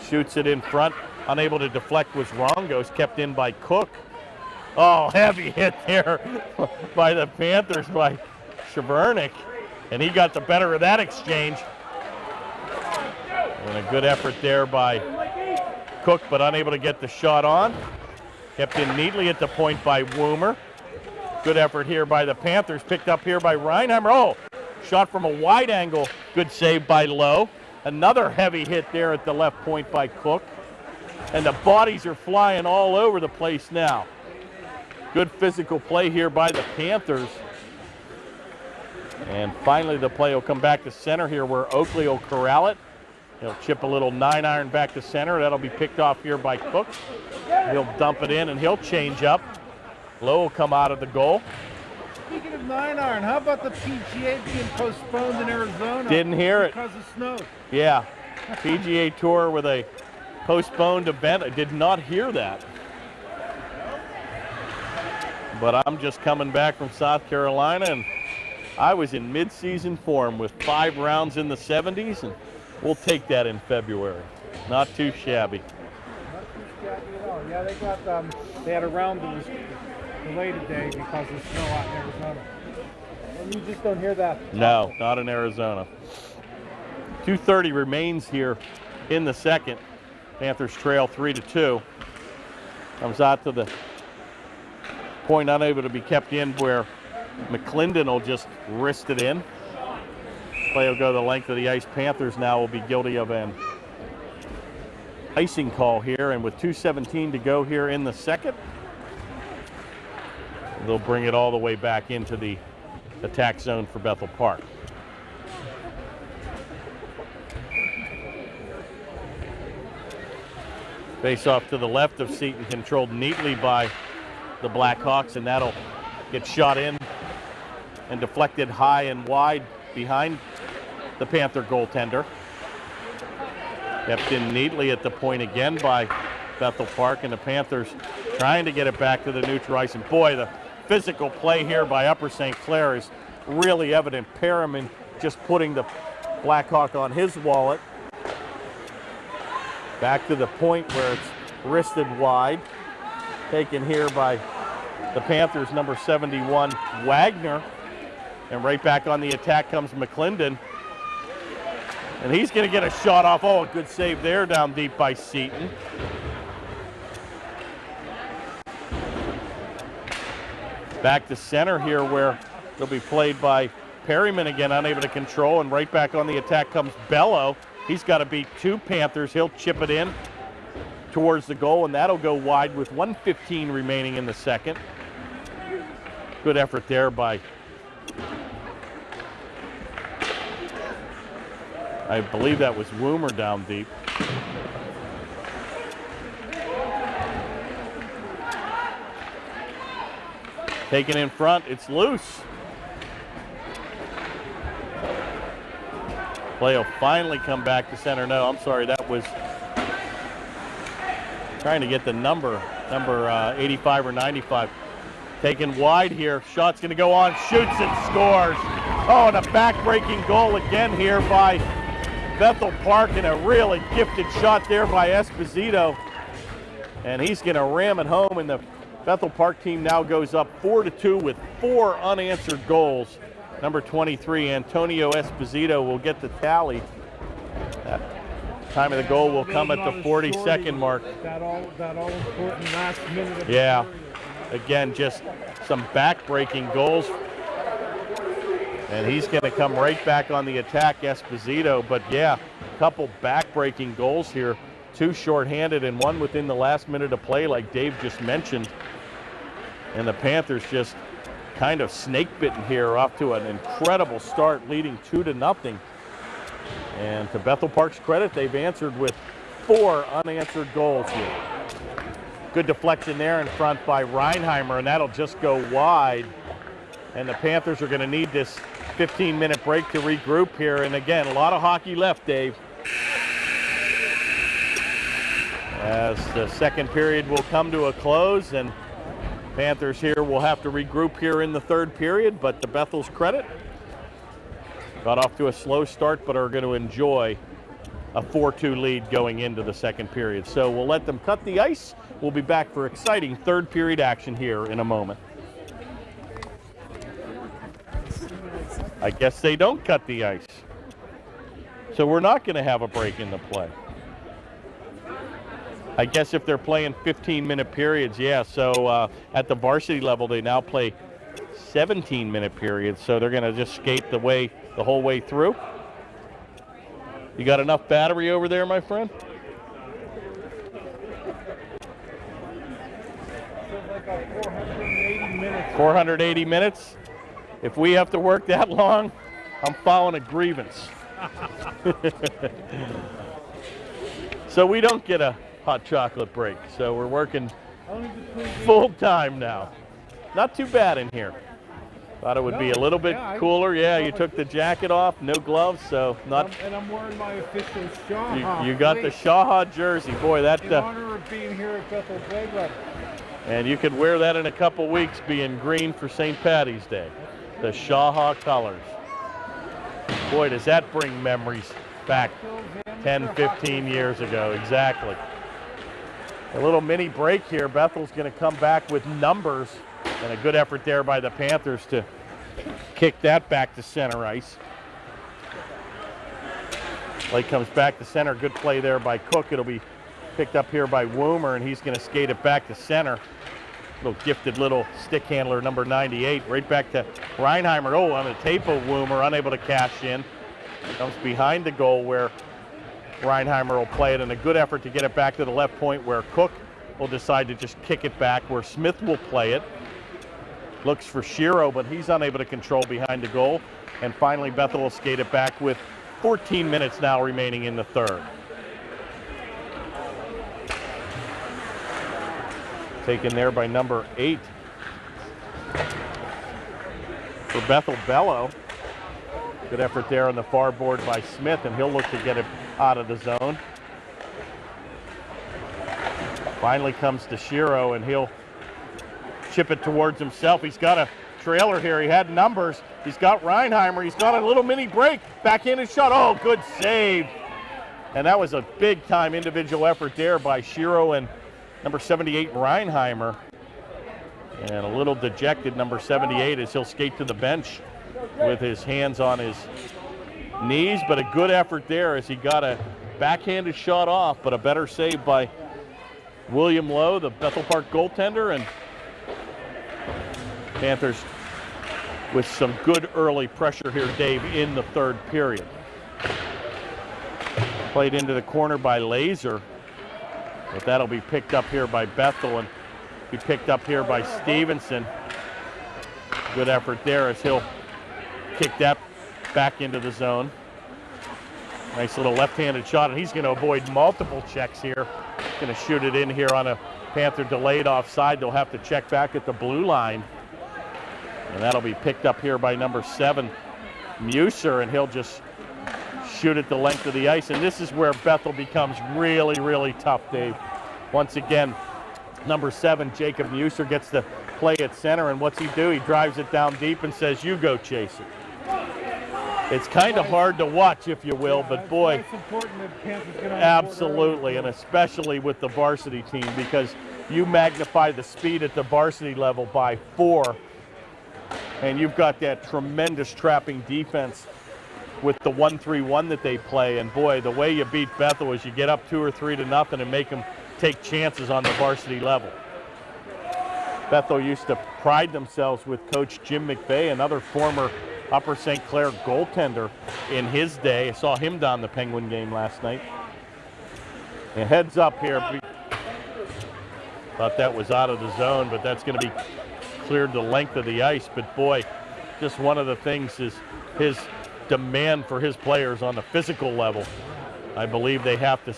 Shoots it in front. Unable to deflect was Rongos, kept in by Cook. Oh, heavy hit there by the Panthers by Shavernick. And he got the better of that exchange. And a good effort there by Cook, but unable to get the shot on. Kept in neatly at the point by Woomer. Good effort here by the Panthers, picked up here by Reinheimer. Oh, shot from a wide angle. Good save by Lowe. Another heavy hit there at the left point by Cook. And the bodies are flying all over the place now. Good physical play here by the Panthers. And finally the play will come back to center here where Oakley will corral it. He'll chip a little 9-iron back to center. That'll be picked off here by Cook. He'll dump it in and he'll change up. Lowe will come out of the goal. Speaking of 9-iron, how about the PGA being postponed in Arizona? Didn't hear it. Because of snow. Yeah, PGA Tour with a postponed event. I did not hear that. But I'm just coming back from South Carolina, and I was in mid-season form with 5 rounds in the 70s, and we'll take that in February. Not too shabby. Not too shabby at all. Yeah, they had a round that was delayed today because of snow out in Arizona. And you just don't hear that. No, not in Arizona. 2:30 remains here in the second. Panthers trail 3-2. Comes out to the point, unable to be kept in, where McClendon will just wrist it in. Play will go the length of the ice. Panthers now will be guilty of an icing call here, and with 2:17 to go here in the second, they'll bring it all the way back into the attack zone for Bethel Park. Face off to the left of Seaton, controlled neatly by the Blackhawks, and that'll get shot in and deflected high and wide behind the Panther goaltender. Kept in neatly at the point again by Bethel Park, and the Panthers trying to get it back to the neutral ice. And boy, the physical play here by Upper St. Clair is really evident. Perriman just putting the Blackhawk on his wallet. Back to the point where it's wristed wide. Taken here by the Panthers, number 71, Wagner. And right back on the attack comes McClendon. And he's going to get a shot off. Oh, a good save there down deep by Seaton. Back to center here where they'll be played by Perryman again, unable to control. And right back on the attack comes Bello. He's got to beat 2 Panthers. He'll chip it in towards the goal, and that'll go wide with 1:15 remaining in the second. Good effort there by, I believe that was Woomer down deep. Taken in front, it's loose. Play will finally come back to center. No, I'm sorry, that was trying to get the number 85 or 95. Taken wide here, shot's gonna go on, shoots and scores. Oh, and a back-breaking goal again here by Bethel Park, and a really gifted shot there by Esposito. and he's going to ram it home, and the Bethel Park team now goes up 4-2 with 4 unanswered goals. Number 23, Antonio Esposito, will get the tally. That time of the goal will come at the 42nd mark. That all important last minute of Yeah, the period. again, just some back-breaking goals. And he's going to come right back on the attack, Esposito. But yeah, a couple back-breaking goals here. 2 shorthanded and 1 within the last minute of play, like Dave just mentioned. And the Panthers just kind of snake-bitten here, off to an incredible start, leading 2-0. And to Bethel Park's credit, they've answered with 4 unanswered goals here. Good deflection there in front by Reinheimer, and that'll just go wide. And the Panthers are going to need this 15-minute break to regroup here. And again, a lot of hockey left, Dave. As the second period will come to a close, and Panthers here will have to regroup here in the third period, but to Bethel's credit, got off to a slow start, but are going to enjoy a 4-2 lead going into the second period. So we'll let them cut the ice. We'll be back for exciting third period action here in a moment. I guess they don't cut the ice. So we're not going to have a break in the play. I guess if they're playing 15-minute periods, yeah. So at the varsity level, they now play 17-minute periods. So they're going to just skate the whole way through. You got enough battery over there, my friend? Like 480 minutes. 480 minutes? If we have to work that long, I'm filing a grievance. So we don't get a hot chocolate break. So we're working full time now. Not too bad in here. Thought it would be a little bit cooler. Yeah, you took the jacket off, no gloves, so not. And I'm wearing my official Shaw. You got the Shaw jersey, boy. That. In honor of being here at Bethel Playground. And you could wear that in a couple weeks, being green for St. Patty's Day. The Shaw colors. Boy, does that bring memories back 10, 15 years ago. Exactly. A little mini break here. Bethel's going to come back with numbers, and a good effort there by the Panthers to kick that back to center ice. Play comes back to center. Good play there by Cook. It'll be picked up here by Woomer, and he's going to skate it back to center. Little gifted little stick handler, number 98, right back to Reinheimer. Oh, on the tape of Woomer, unable to cash in. Comes behind the goal where Reinheimer will play it, and a good effort to get it back to the left point where Cook will decide to just kick it back, where Smith will play it. Looks for Shiro, but he's unable to control behind the goal. And finally, Bethel will skate it back with 14 minutes now remaining in the third. Taken there by number 8 for Bethel, Bello. Good effort there on the far board by Smith, and he'll look to get it out of the zone. Finally comes to Shiro, and he'll chip it towards himself. He's got a trailer here. He had numbers. He's got Reinheimer. He's got a little mini break. Backhanded shot. Oh, good save. And that was a big-time individual effort there by Shiro and number 78, Reinheimer. And a little dejected number 78 as he'll skate to the bench with his hands on his knees. But a good effort there as he got a backhanded shot off, but a better save by William Lowe, the Bethel Park goaltender. And Panthers with some good early pressure here, Dave, in the third period. Played into the corner by Laser. But that'll be picked up here by Bethel and be picked up here by Stevenson. Good effort there as he'll kick that back into the zone. Nice little left-handed shot, and he's going to avoid multiple checks here. Going to shoot it in here on a Panther delayed offside. They'll have to check back at the blue line. And that'll be picked up here by number 7, Muser, and he'll just shoot it the length of the ice. And this is where Bethel becomes really, really tough, Dave. Once again, number 7, Jacob Muser, gets to play at center, and what's he do? He drives it down deep and says, you go chase it. It's kind of hard to watch, if you will, but boy, it's important that Panthers get on the board absolutely, early. and especially with the varsity team, because you magnify the speed at the varsity level by 4, and you've got that tremendous trapping defense with the 1-3-1 that they play. And boy, the way you beat Bethel is you get up 2 or 3 to nothing and make them take chances on the varsity level. Bethel used to pride themselves with Coach Jim McVeigh, another former Upper St. Clair goaltender in his day. I saw him down the Penguin game last night. And heads up here. Thought that was out of the zone, but that's going to be cleared the length of the ice. But boy, just one of the things is his demand for his players on the physical level. I believe they have to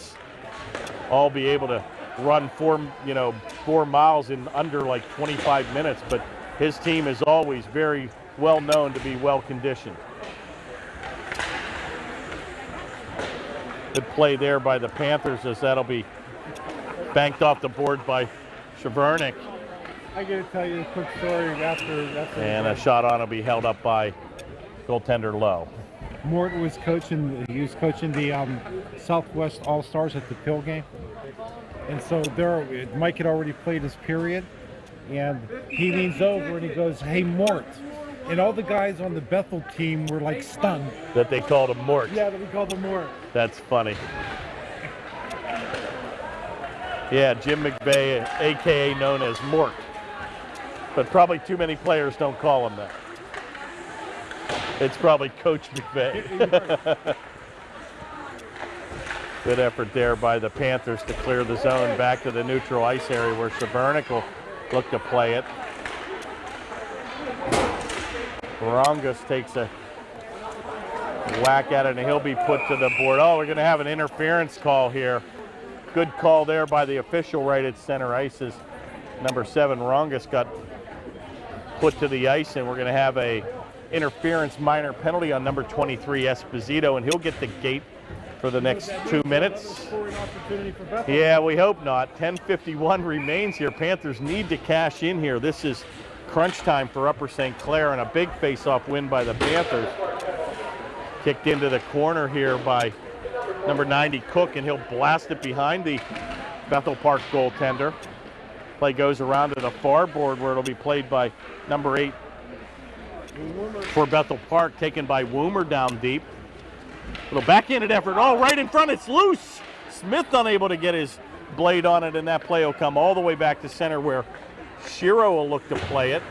all be able to run 4 miles in under like 25 minutes, but his team is always very well known to be well conditioned. Good play there by the Panthers, as that'll be banked off the board by Shavernick. I got to tell you a quick story after. And a shot on will be held up by goaltender Lowe. Mort was coaching. He was coaching the Southwest All Stars at the Pill game, and so Mike had already played his period, and he leans over and he goes, "Hey, Mort." And all the guys on the Bethel team were like stunned. That they called him Mort. Yeah, that we called him Mort. That's funny. Yeah, Jim McVeigh, a.k.a. known as Mort. But probably too many players don't call him that. It's probably Coach McVeigh. Good effort there by the Panthers to clear the zone back to the neutral ice area where Shavernick will look to play it. Rongus takes a whack at it, and he'll be put to the board. Oh, we're going to have an interference call here. Good call there by the official right at center ice as number 7, Rongus, got put to the ice, and we're going to have a interference minor penalty on number 23, Esposito, and he'll get the gate for the next 2 minutes. Yeah, we hope not. 10:51 remains here. Panthers need to cash in here. This is crunch time for Upper St. Clair, and a big face-off win by the Panthers. Kicked into the corner here by number 90, Cook, and he'll blast it behind the Bethel Park goaltender. Play goes around to the far board where it'll be played by number 8 for Bethel Park, taken by Woomer down deep. Little backhanded effort. Oh, right in front. It's loose. Smith unable to get his blade on it, and that play will come all the way back to center where Shiro will look to play it.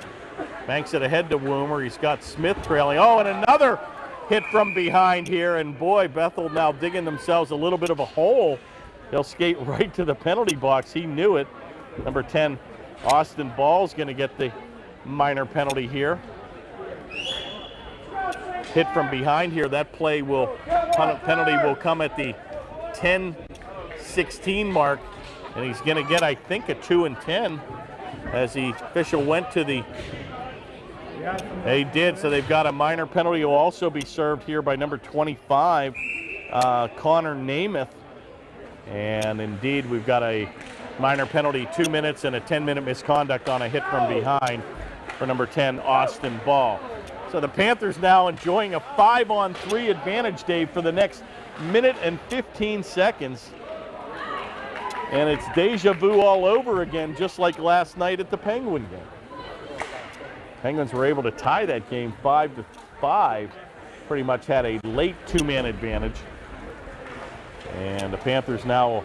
Banks it ahead to Woomer. He's got Smith trailing. Oh, and another hit from behind here. And boy, Bethel now digging themselves a little bit of a hole. They'll skate right to the penalty box. He knew it. Number 10, Austin Ball's going to get the minor penalty here. Hit from behind here. That penalty will come at the 10-16 mark. And he's going to get, I think, a 2 and 10. As the official went to the, they did, so they've got a minor penalty. Will also be served here by number 25, Connor Namath. And indeed, we've got a minor penalty, 2 minutes and a 10-minute misconduct on a hit from behind for number 10, Austin Ball. So the Panthers now enjoying a 5-on-3 advantage, Dave, for the next minute and 15 seconds. And it's deja vu all over again, just like last night at the Penguin game. Penguins were able to tie that game 5-5. Pretty much had a late 2-man advantage. And the Panthers now will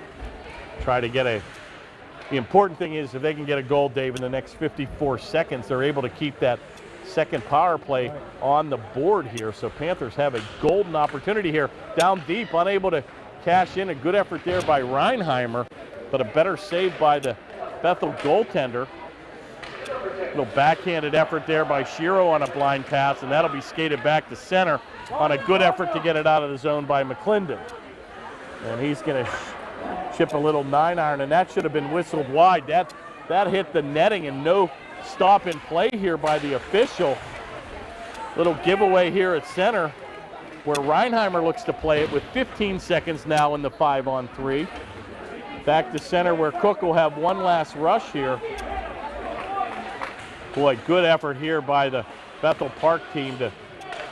try to get the important thing is if they can get a goal, Dave, in the next 54 seconds, they're able to keep that second power play on the board here. So Panthers have a golden opportunity here. Down deep, unable to cash in. A good effort there by Reinheimer, but a better save by the Bethel goaltender. Little backhanded effort there by Shiro on a blind pass, and that'll be skated back to center on a good effort to get it out of the zone by McClendon. And he's going to chip a little 9-iron, and that should have been whistled wide. That hit the netting, and no stop in play here by the official. Little giveaway here at center where Reinheimer looks to play it with 15 seconds now in the 5-on-3. Back to center where Cook will have one last rush here. Boy, good effort here by the Bethel Park team to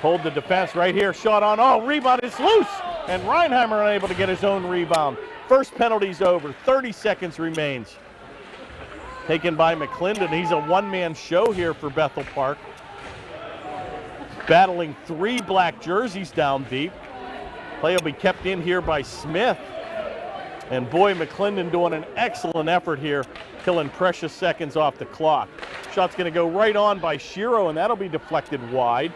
Hold the defense right here. Shot on. Oh, rebound is loose. And Reinheimer unable to get his own rebound. First penalty's over. 30 seconds remains. Taken by McClendon. He's a one-man show here for Bethel Park. Battling 3 black jerseys down deep. Play will be kept in here by Smith. And boy, McClendon doing an excellent effort here, killing precious seconds off the clock. Shot's going to go right on by Shiro, and that'll be deflected wide.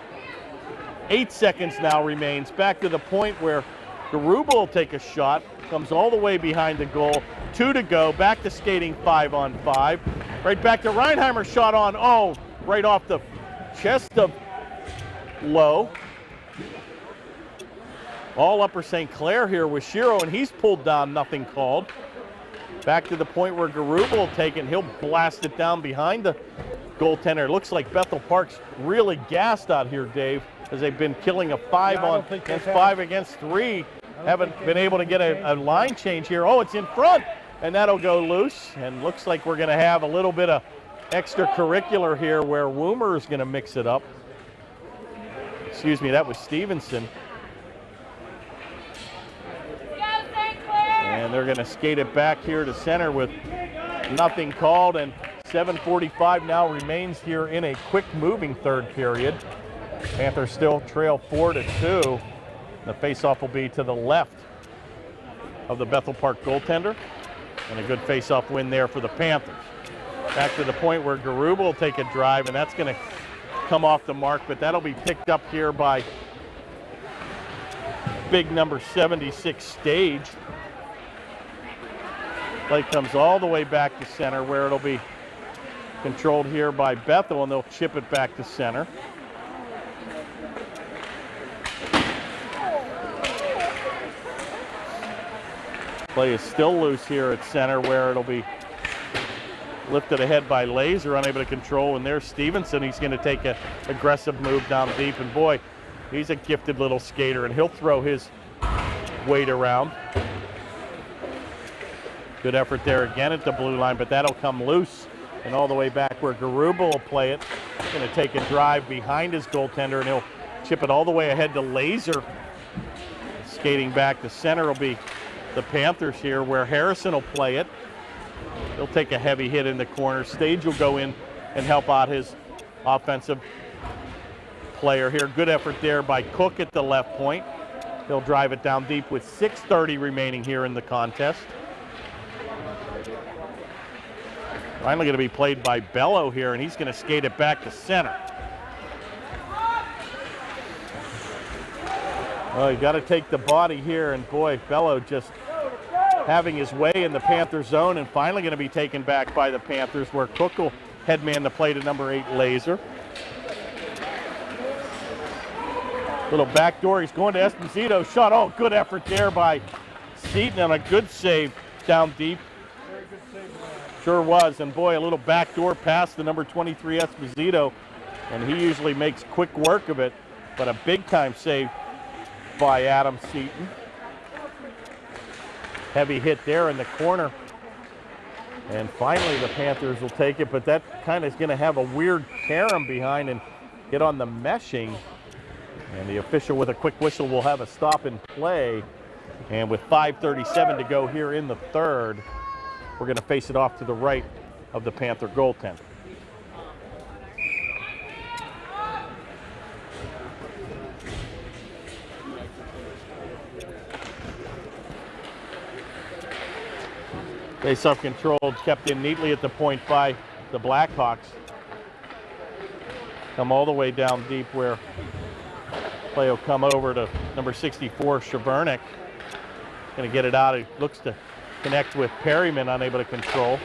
8 seconds now remains. Back to the point where Garuba will take a shot. Comes all the way behind the goal. 2 to go. Back to skating 5-on-5. Right back to Reinheimer. Shot on. Oh, right off the chest of Lowe. All Upper St. Clair here with Shiro, and he's pulled down, nothing called. Back to the point where Garuba will take it, and he'll blast it down behind the goaltender. It looks like Bethel Park's really gassed out here, Dave, as they've been killing a 5 against 5 against 3. Haven't been able to get a line change here. Oh, it's in front, and that'll go loose. And looks like we're going to have a little bit of extracurricular here where Woomer is going to mix it up. Excuse me, that was Stevenson. And they're going to skate it back here to center with nothing called, and 7:45 now remains here in a quick moving third period. Panthers still trail 4-2. The faceoff will be to the left of the Bethel Park goaltender, and a good faceoff win there for the Panthers. Back to the point where Garuba will take a drive, and that's going to come off the mark, but that'll be picked up here by big number 76 Stage. Play comes all the way back to center, where it'll be controlled here by Bethel, and they'll chip it back to center. Play is still loose here at center, where it'll be lifted ahead by Laser, unable to control, and there's Stevenson. He's going to take an aggressive move down deep, and boy, he's a gifted little skater, and he'll throw his weight around. Good effort there again at the blue line, but that'll come loose and all the way back where Garuba will play it. He's going to take a drive behind his goaltender, and he'll chip it all the way ahead to Laser. Skating back to center will be the Panthers here, where Harrison will play it. He'll take a heavy hit in the corner. Stage will go in and help out his offensive player here. Good effort there by Cook at the left point. He'll drive it down deep with 6:30 remaining here in the contest. Finally going to be played by Bello here, and he's going to skate it back to center. Well, you got to take the body here, and boy, Bello just having his way in the Panther zone, and finally going to be taken back by the Panthers, where Cook will headman the play to number 8, Laser. Little backdoor, he's going to Esposito. Shot, oh, good effort there by Seaton, and a good save down deep. Sure was, and boy, a little backdoor pass to number 23, Esposito, and he usually makes quick work of it, but a big-time save by Adam Seaton. Heavy hit there in the corner, and finally the Panthers will take it, but that kind of is going to have a weird carom behind and get on the meshing, and the official with a quick whistle will have a stop in play, and with 5:37 to go here in the third, we're going to face it off to the right of the Panther goaltender. Face-off controlled, kept in neatly at the point by the Blackhawks. Come all the way down deep, where play will come over to number 64, Shavernick. Going to get it out. He looks to connect with Perryman, unable to control.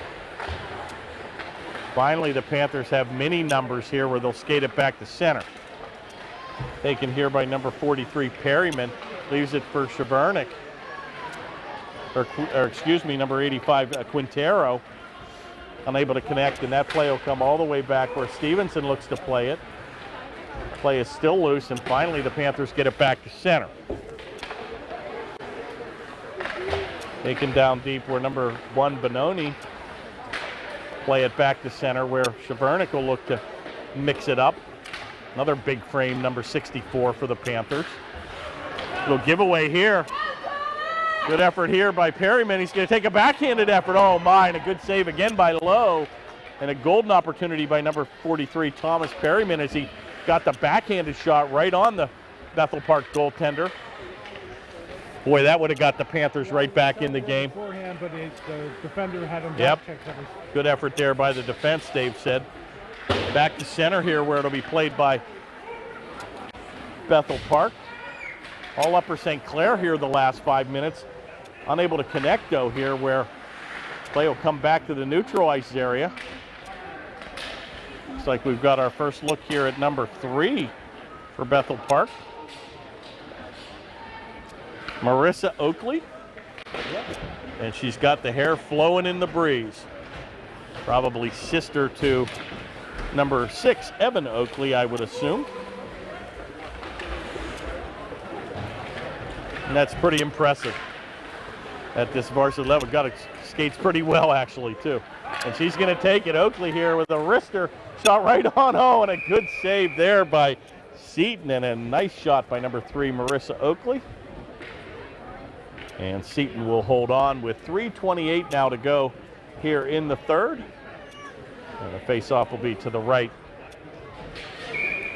Finally, the Panthers have many numbers here, where they'll skate it back to center. Taken here by number 43, Perryman. Leaves it for Shavernick. Or excuse me, number 85, Quintero. Unable to connect, and that play will come all the way back where Stevenson looks to play it. Play is still loose, and finally the Panthers get it back to center. Taken down deep where number 1, Benoni. Play it back to center, where Shavernick will look to mix it up. Another big frame, number 64 for the Panthers. Little giveaway here. Good effort here by Perryman. He's going to take a backhanded effort. Oh my, and a good save again by Lowe. And a golden opportunity by number 43, Thomas Perryman, as he got the backhanded shot right on the Bethel Park goaltender. Boy, that would have got the Panthers right back in the game. Forehand, but the defender had him Yep. back checked. Good effort there by the defense, Dave said. Back to center here where it'll be played by Bethel Park. All Upper St. Clair here the last 5 minutes. Unable to connect though here where play will come back to the neutral ice area. Looks like we've got our first look here at number 3 for Bethel Park. Marissa Oakley. And she's got the hair flowing in the breeze. Probably sister to number 6, Evan Oakley, I would assume. And that's pretty impressive at this varsity level. Got to skates pretty well, actually, too. And she's going to take it. Oakley here with a wrister. Shot right on. Oh, and a good save there by Seaton. And a nice shot by number 3, Marissa Oakley. And Seaton will hold on with 3:28 now to go here in the third. And the face-off will be to the right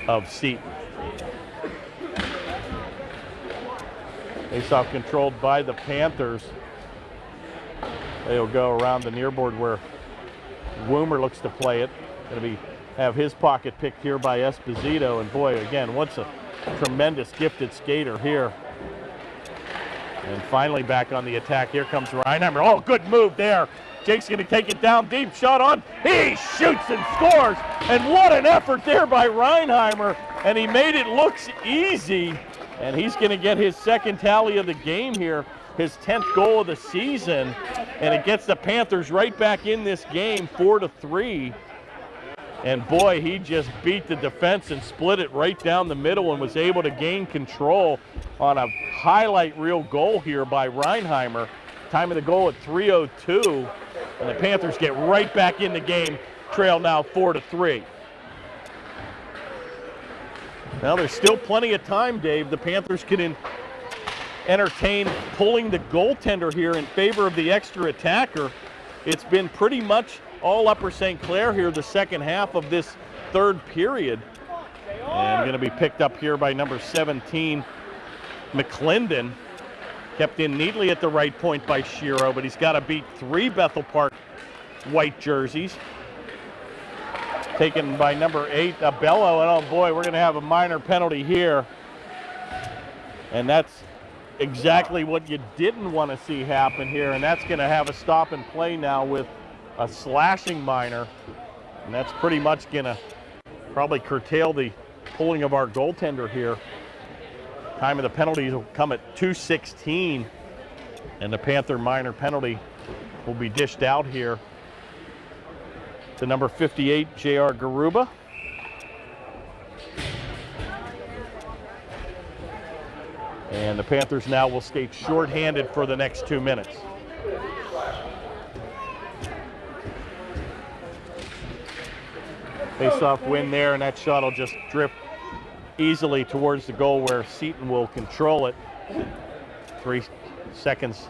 of Seaton. Face-off controlled by the Panthers. They'll go around the near board where Woomer looks to play it. Going to have his pocket picked here by Esposito. And boy, again, what's a tremendous gifted skater here. And finally back on the attack. Here comes Reinheimer. Oh, good move there. Jake's going to take it down deep. Shot on. He shoots and scores. And what an effort there by Reinheimer. And he made it look easy. And he's going to get his second tally of the game here. His 10th goal of the season. And it gets the Panthers right back in this game, 4-3. And boy, he just beat the defense and split it right down the middle and was able to gain control on a highlight reel goal here by Reinheimer. Time of the goal at 3:02. And the Panthers get right back in the game, trail now 4-3. Now there's still plenty of time, Dave. The Panthers can entertain pulling the goaltender here in favor of the extra attacker. It's been pretty much all Upper St. Clair here the second half of this third period. And going to be picked up here by number 17, McClendon. Kept in neatly at the right point by Shiro, but he's got to beat 3 Bethel Park white jerseys. Taken by number 8, Bello, and oh boy, we're going to have a minor penalty here. And that's exactly what you didn't want to see happen here, and that's going to have a stop and play now with a slashing minor. And that's pretty much going to probably curtail the pulling of our goaltender here. Time of the penalties will come at 2:16, and the Panther minor penalty will be dished out here to number 58, J.R. Garuba. And the Panthers now will skate shorthanded for the next 2 minutes. Face-off win there, and that shot will just drift easily towards the goal where Seaton will control it. 3 seconds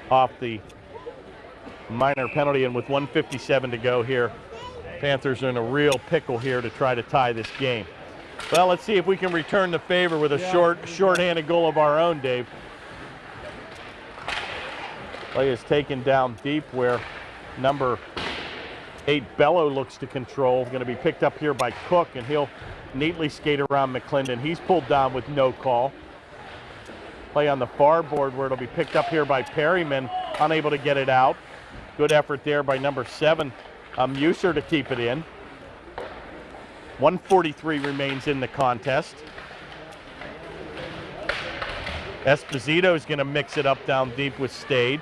off the minor penalty, and with 1:57 to go here, Panthers are in a real pickle here to try to tie this game. Well, let's see if we can return the favor with a short-handed goal of our own, Dave. Play is taken down deep where number 8, Bello, looks to control. Going to be picked up here by Cook, and he'll neatly skate around McClendon. He's pulled down with no call. Play on the far board where it'll be picked up here by Perryman, unable to get it out. Good effort there by number 7, Muser, to keep it in. 1:43 remains in the contest. Esposito is going to mix it up down deep with Stage.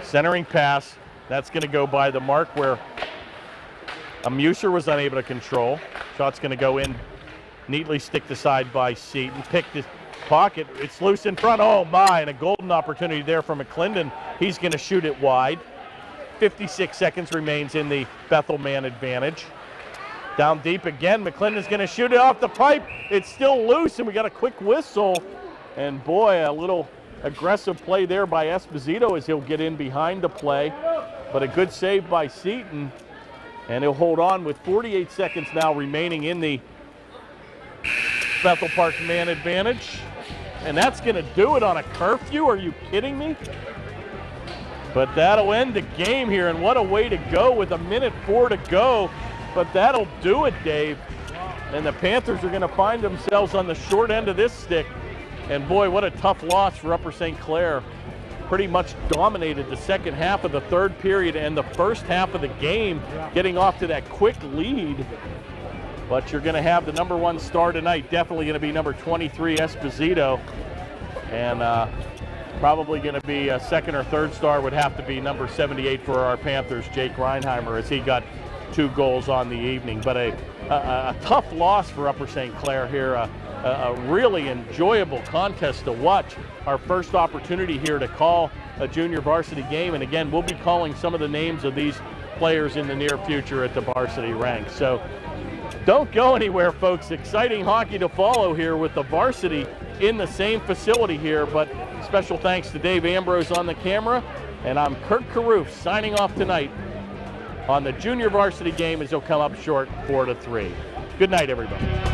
Centering pass, that's going to go by the mark where Muser was unable to control. Shot's going to go in, neatly sticked aside by Seaton. Picked his pocket, it's loose in front. Oh my, and a golden opportunity there for McClendon. He's going to shoot it wide. 56 seconds remains in the Bethel man advantage. Down deep again, McClendon's gonna shoot it off the pipe. It's still loose, and we got a quick whistle. And boy, a little aggressive play there by Esposito as he'll get in behind the play. But a good save by Seaton, and he'll hold on with 48 seconds now remaining in the Bethel Park man advantage. And that's gonna do it on a curfew, are you kidding me? But that'll end the game here, and what a way to go with 1:04 to go. But that'll do it, Dave. And the Panthers are going to find themselves on the short end of this stick. And boy, what a tough loss for Upper St. Clair. Pretty much dominated the second half of the third period and the first half of the game, getting off to that quick lead. But you're going to have the number 1 star tonight, definitely going to be number 23, Esposito. And probably going to be a second or third star would have to be number 78 for our Panthers, Jake Reinheimer, as he got 2 goals on the evening. But a tough loss for Upper St. Clair here. A really enjoyable contest to watch. Our first opportunity here to call a junior varsity game. And again, we'll be calling some of the names of these players in the near future at the varsity ranks. So don't go anywhere, folks. Exciting hockey to follow here with the varsity in the same facility here. But special thanks to Dave Ambrose on the camera. And I'm Kirk Carruth signing off tonight on the junior varsity game as they'll come up short 4-3. Good night, everybody.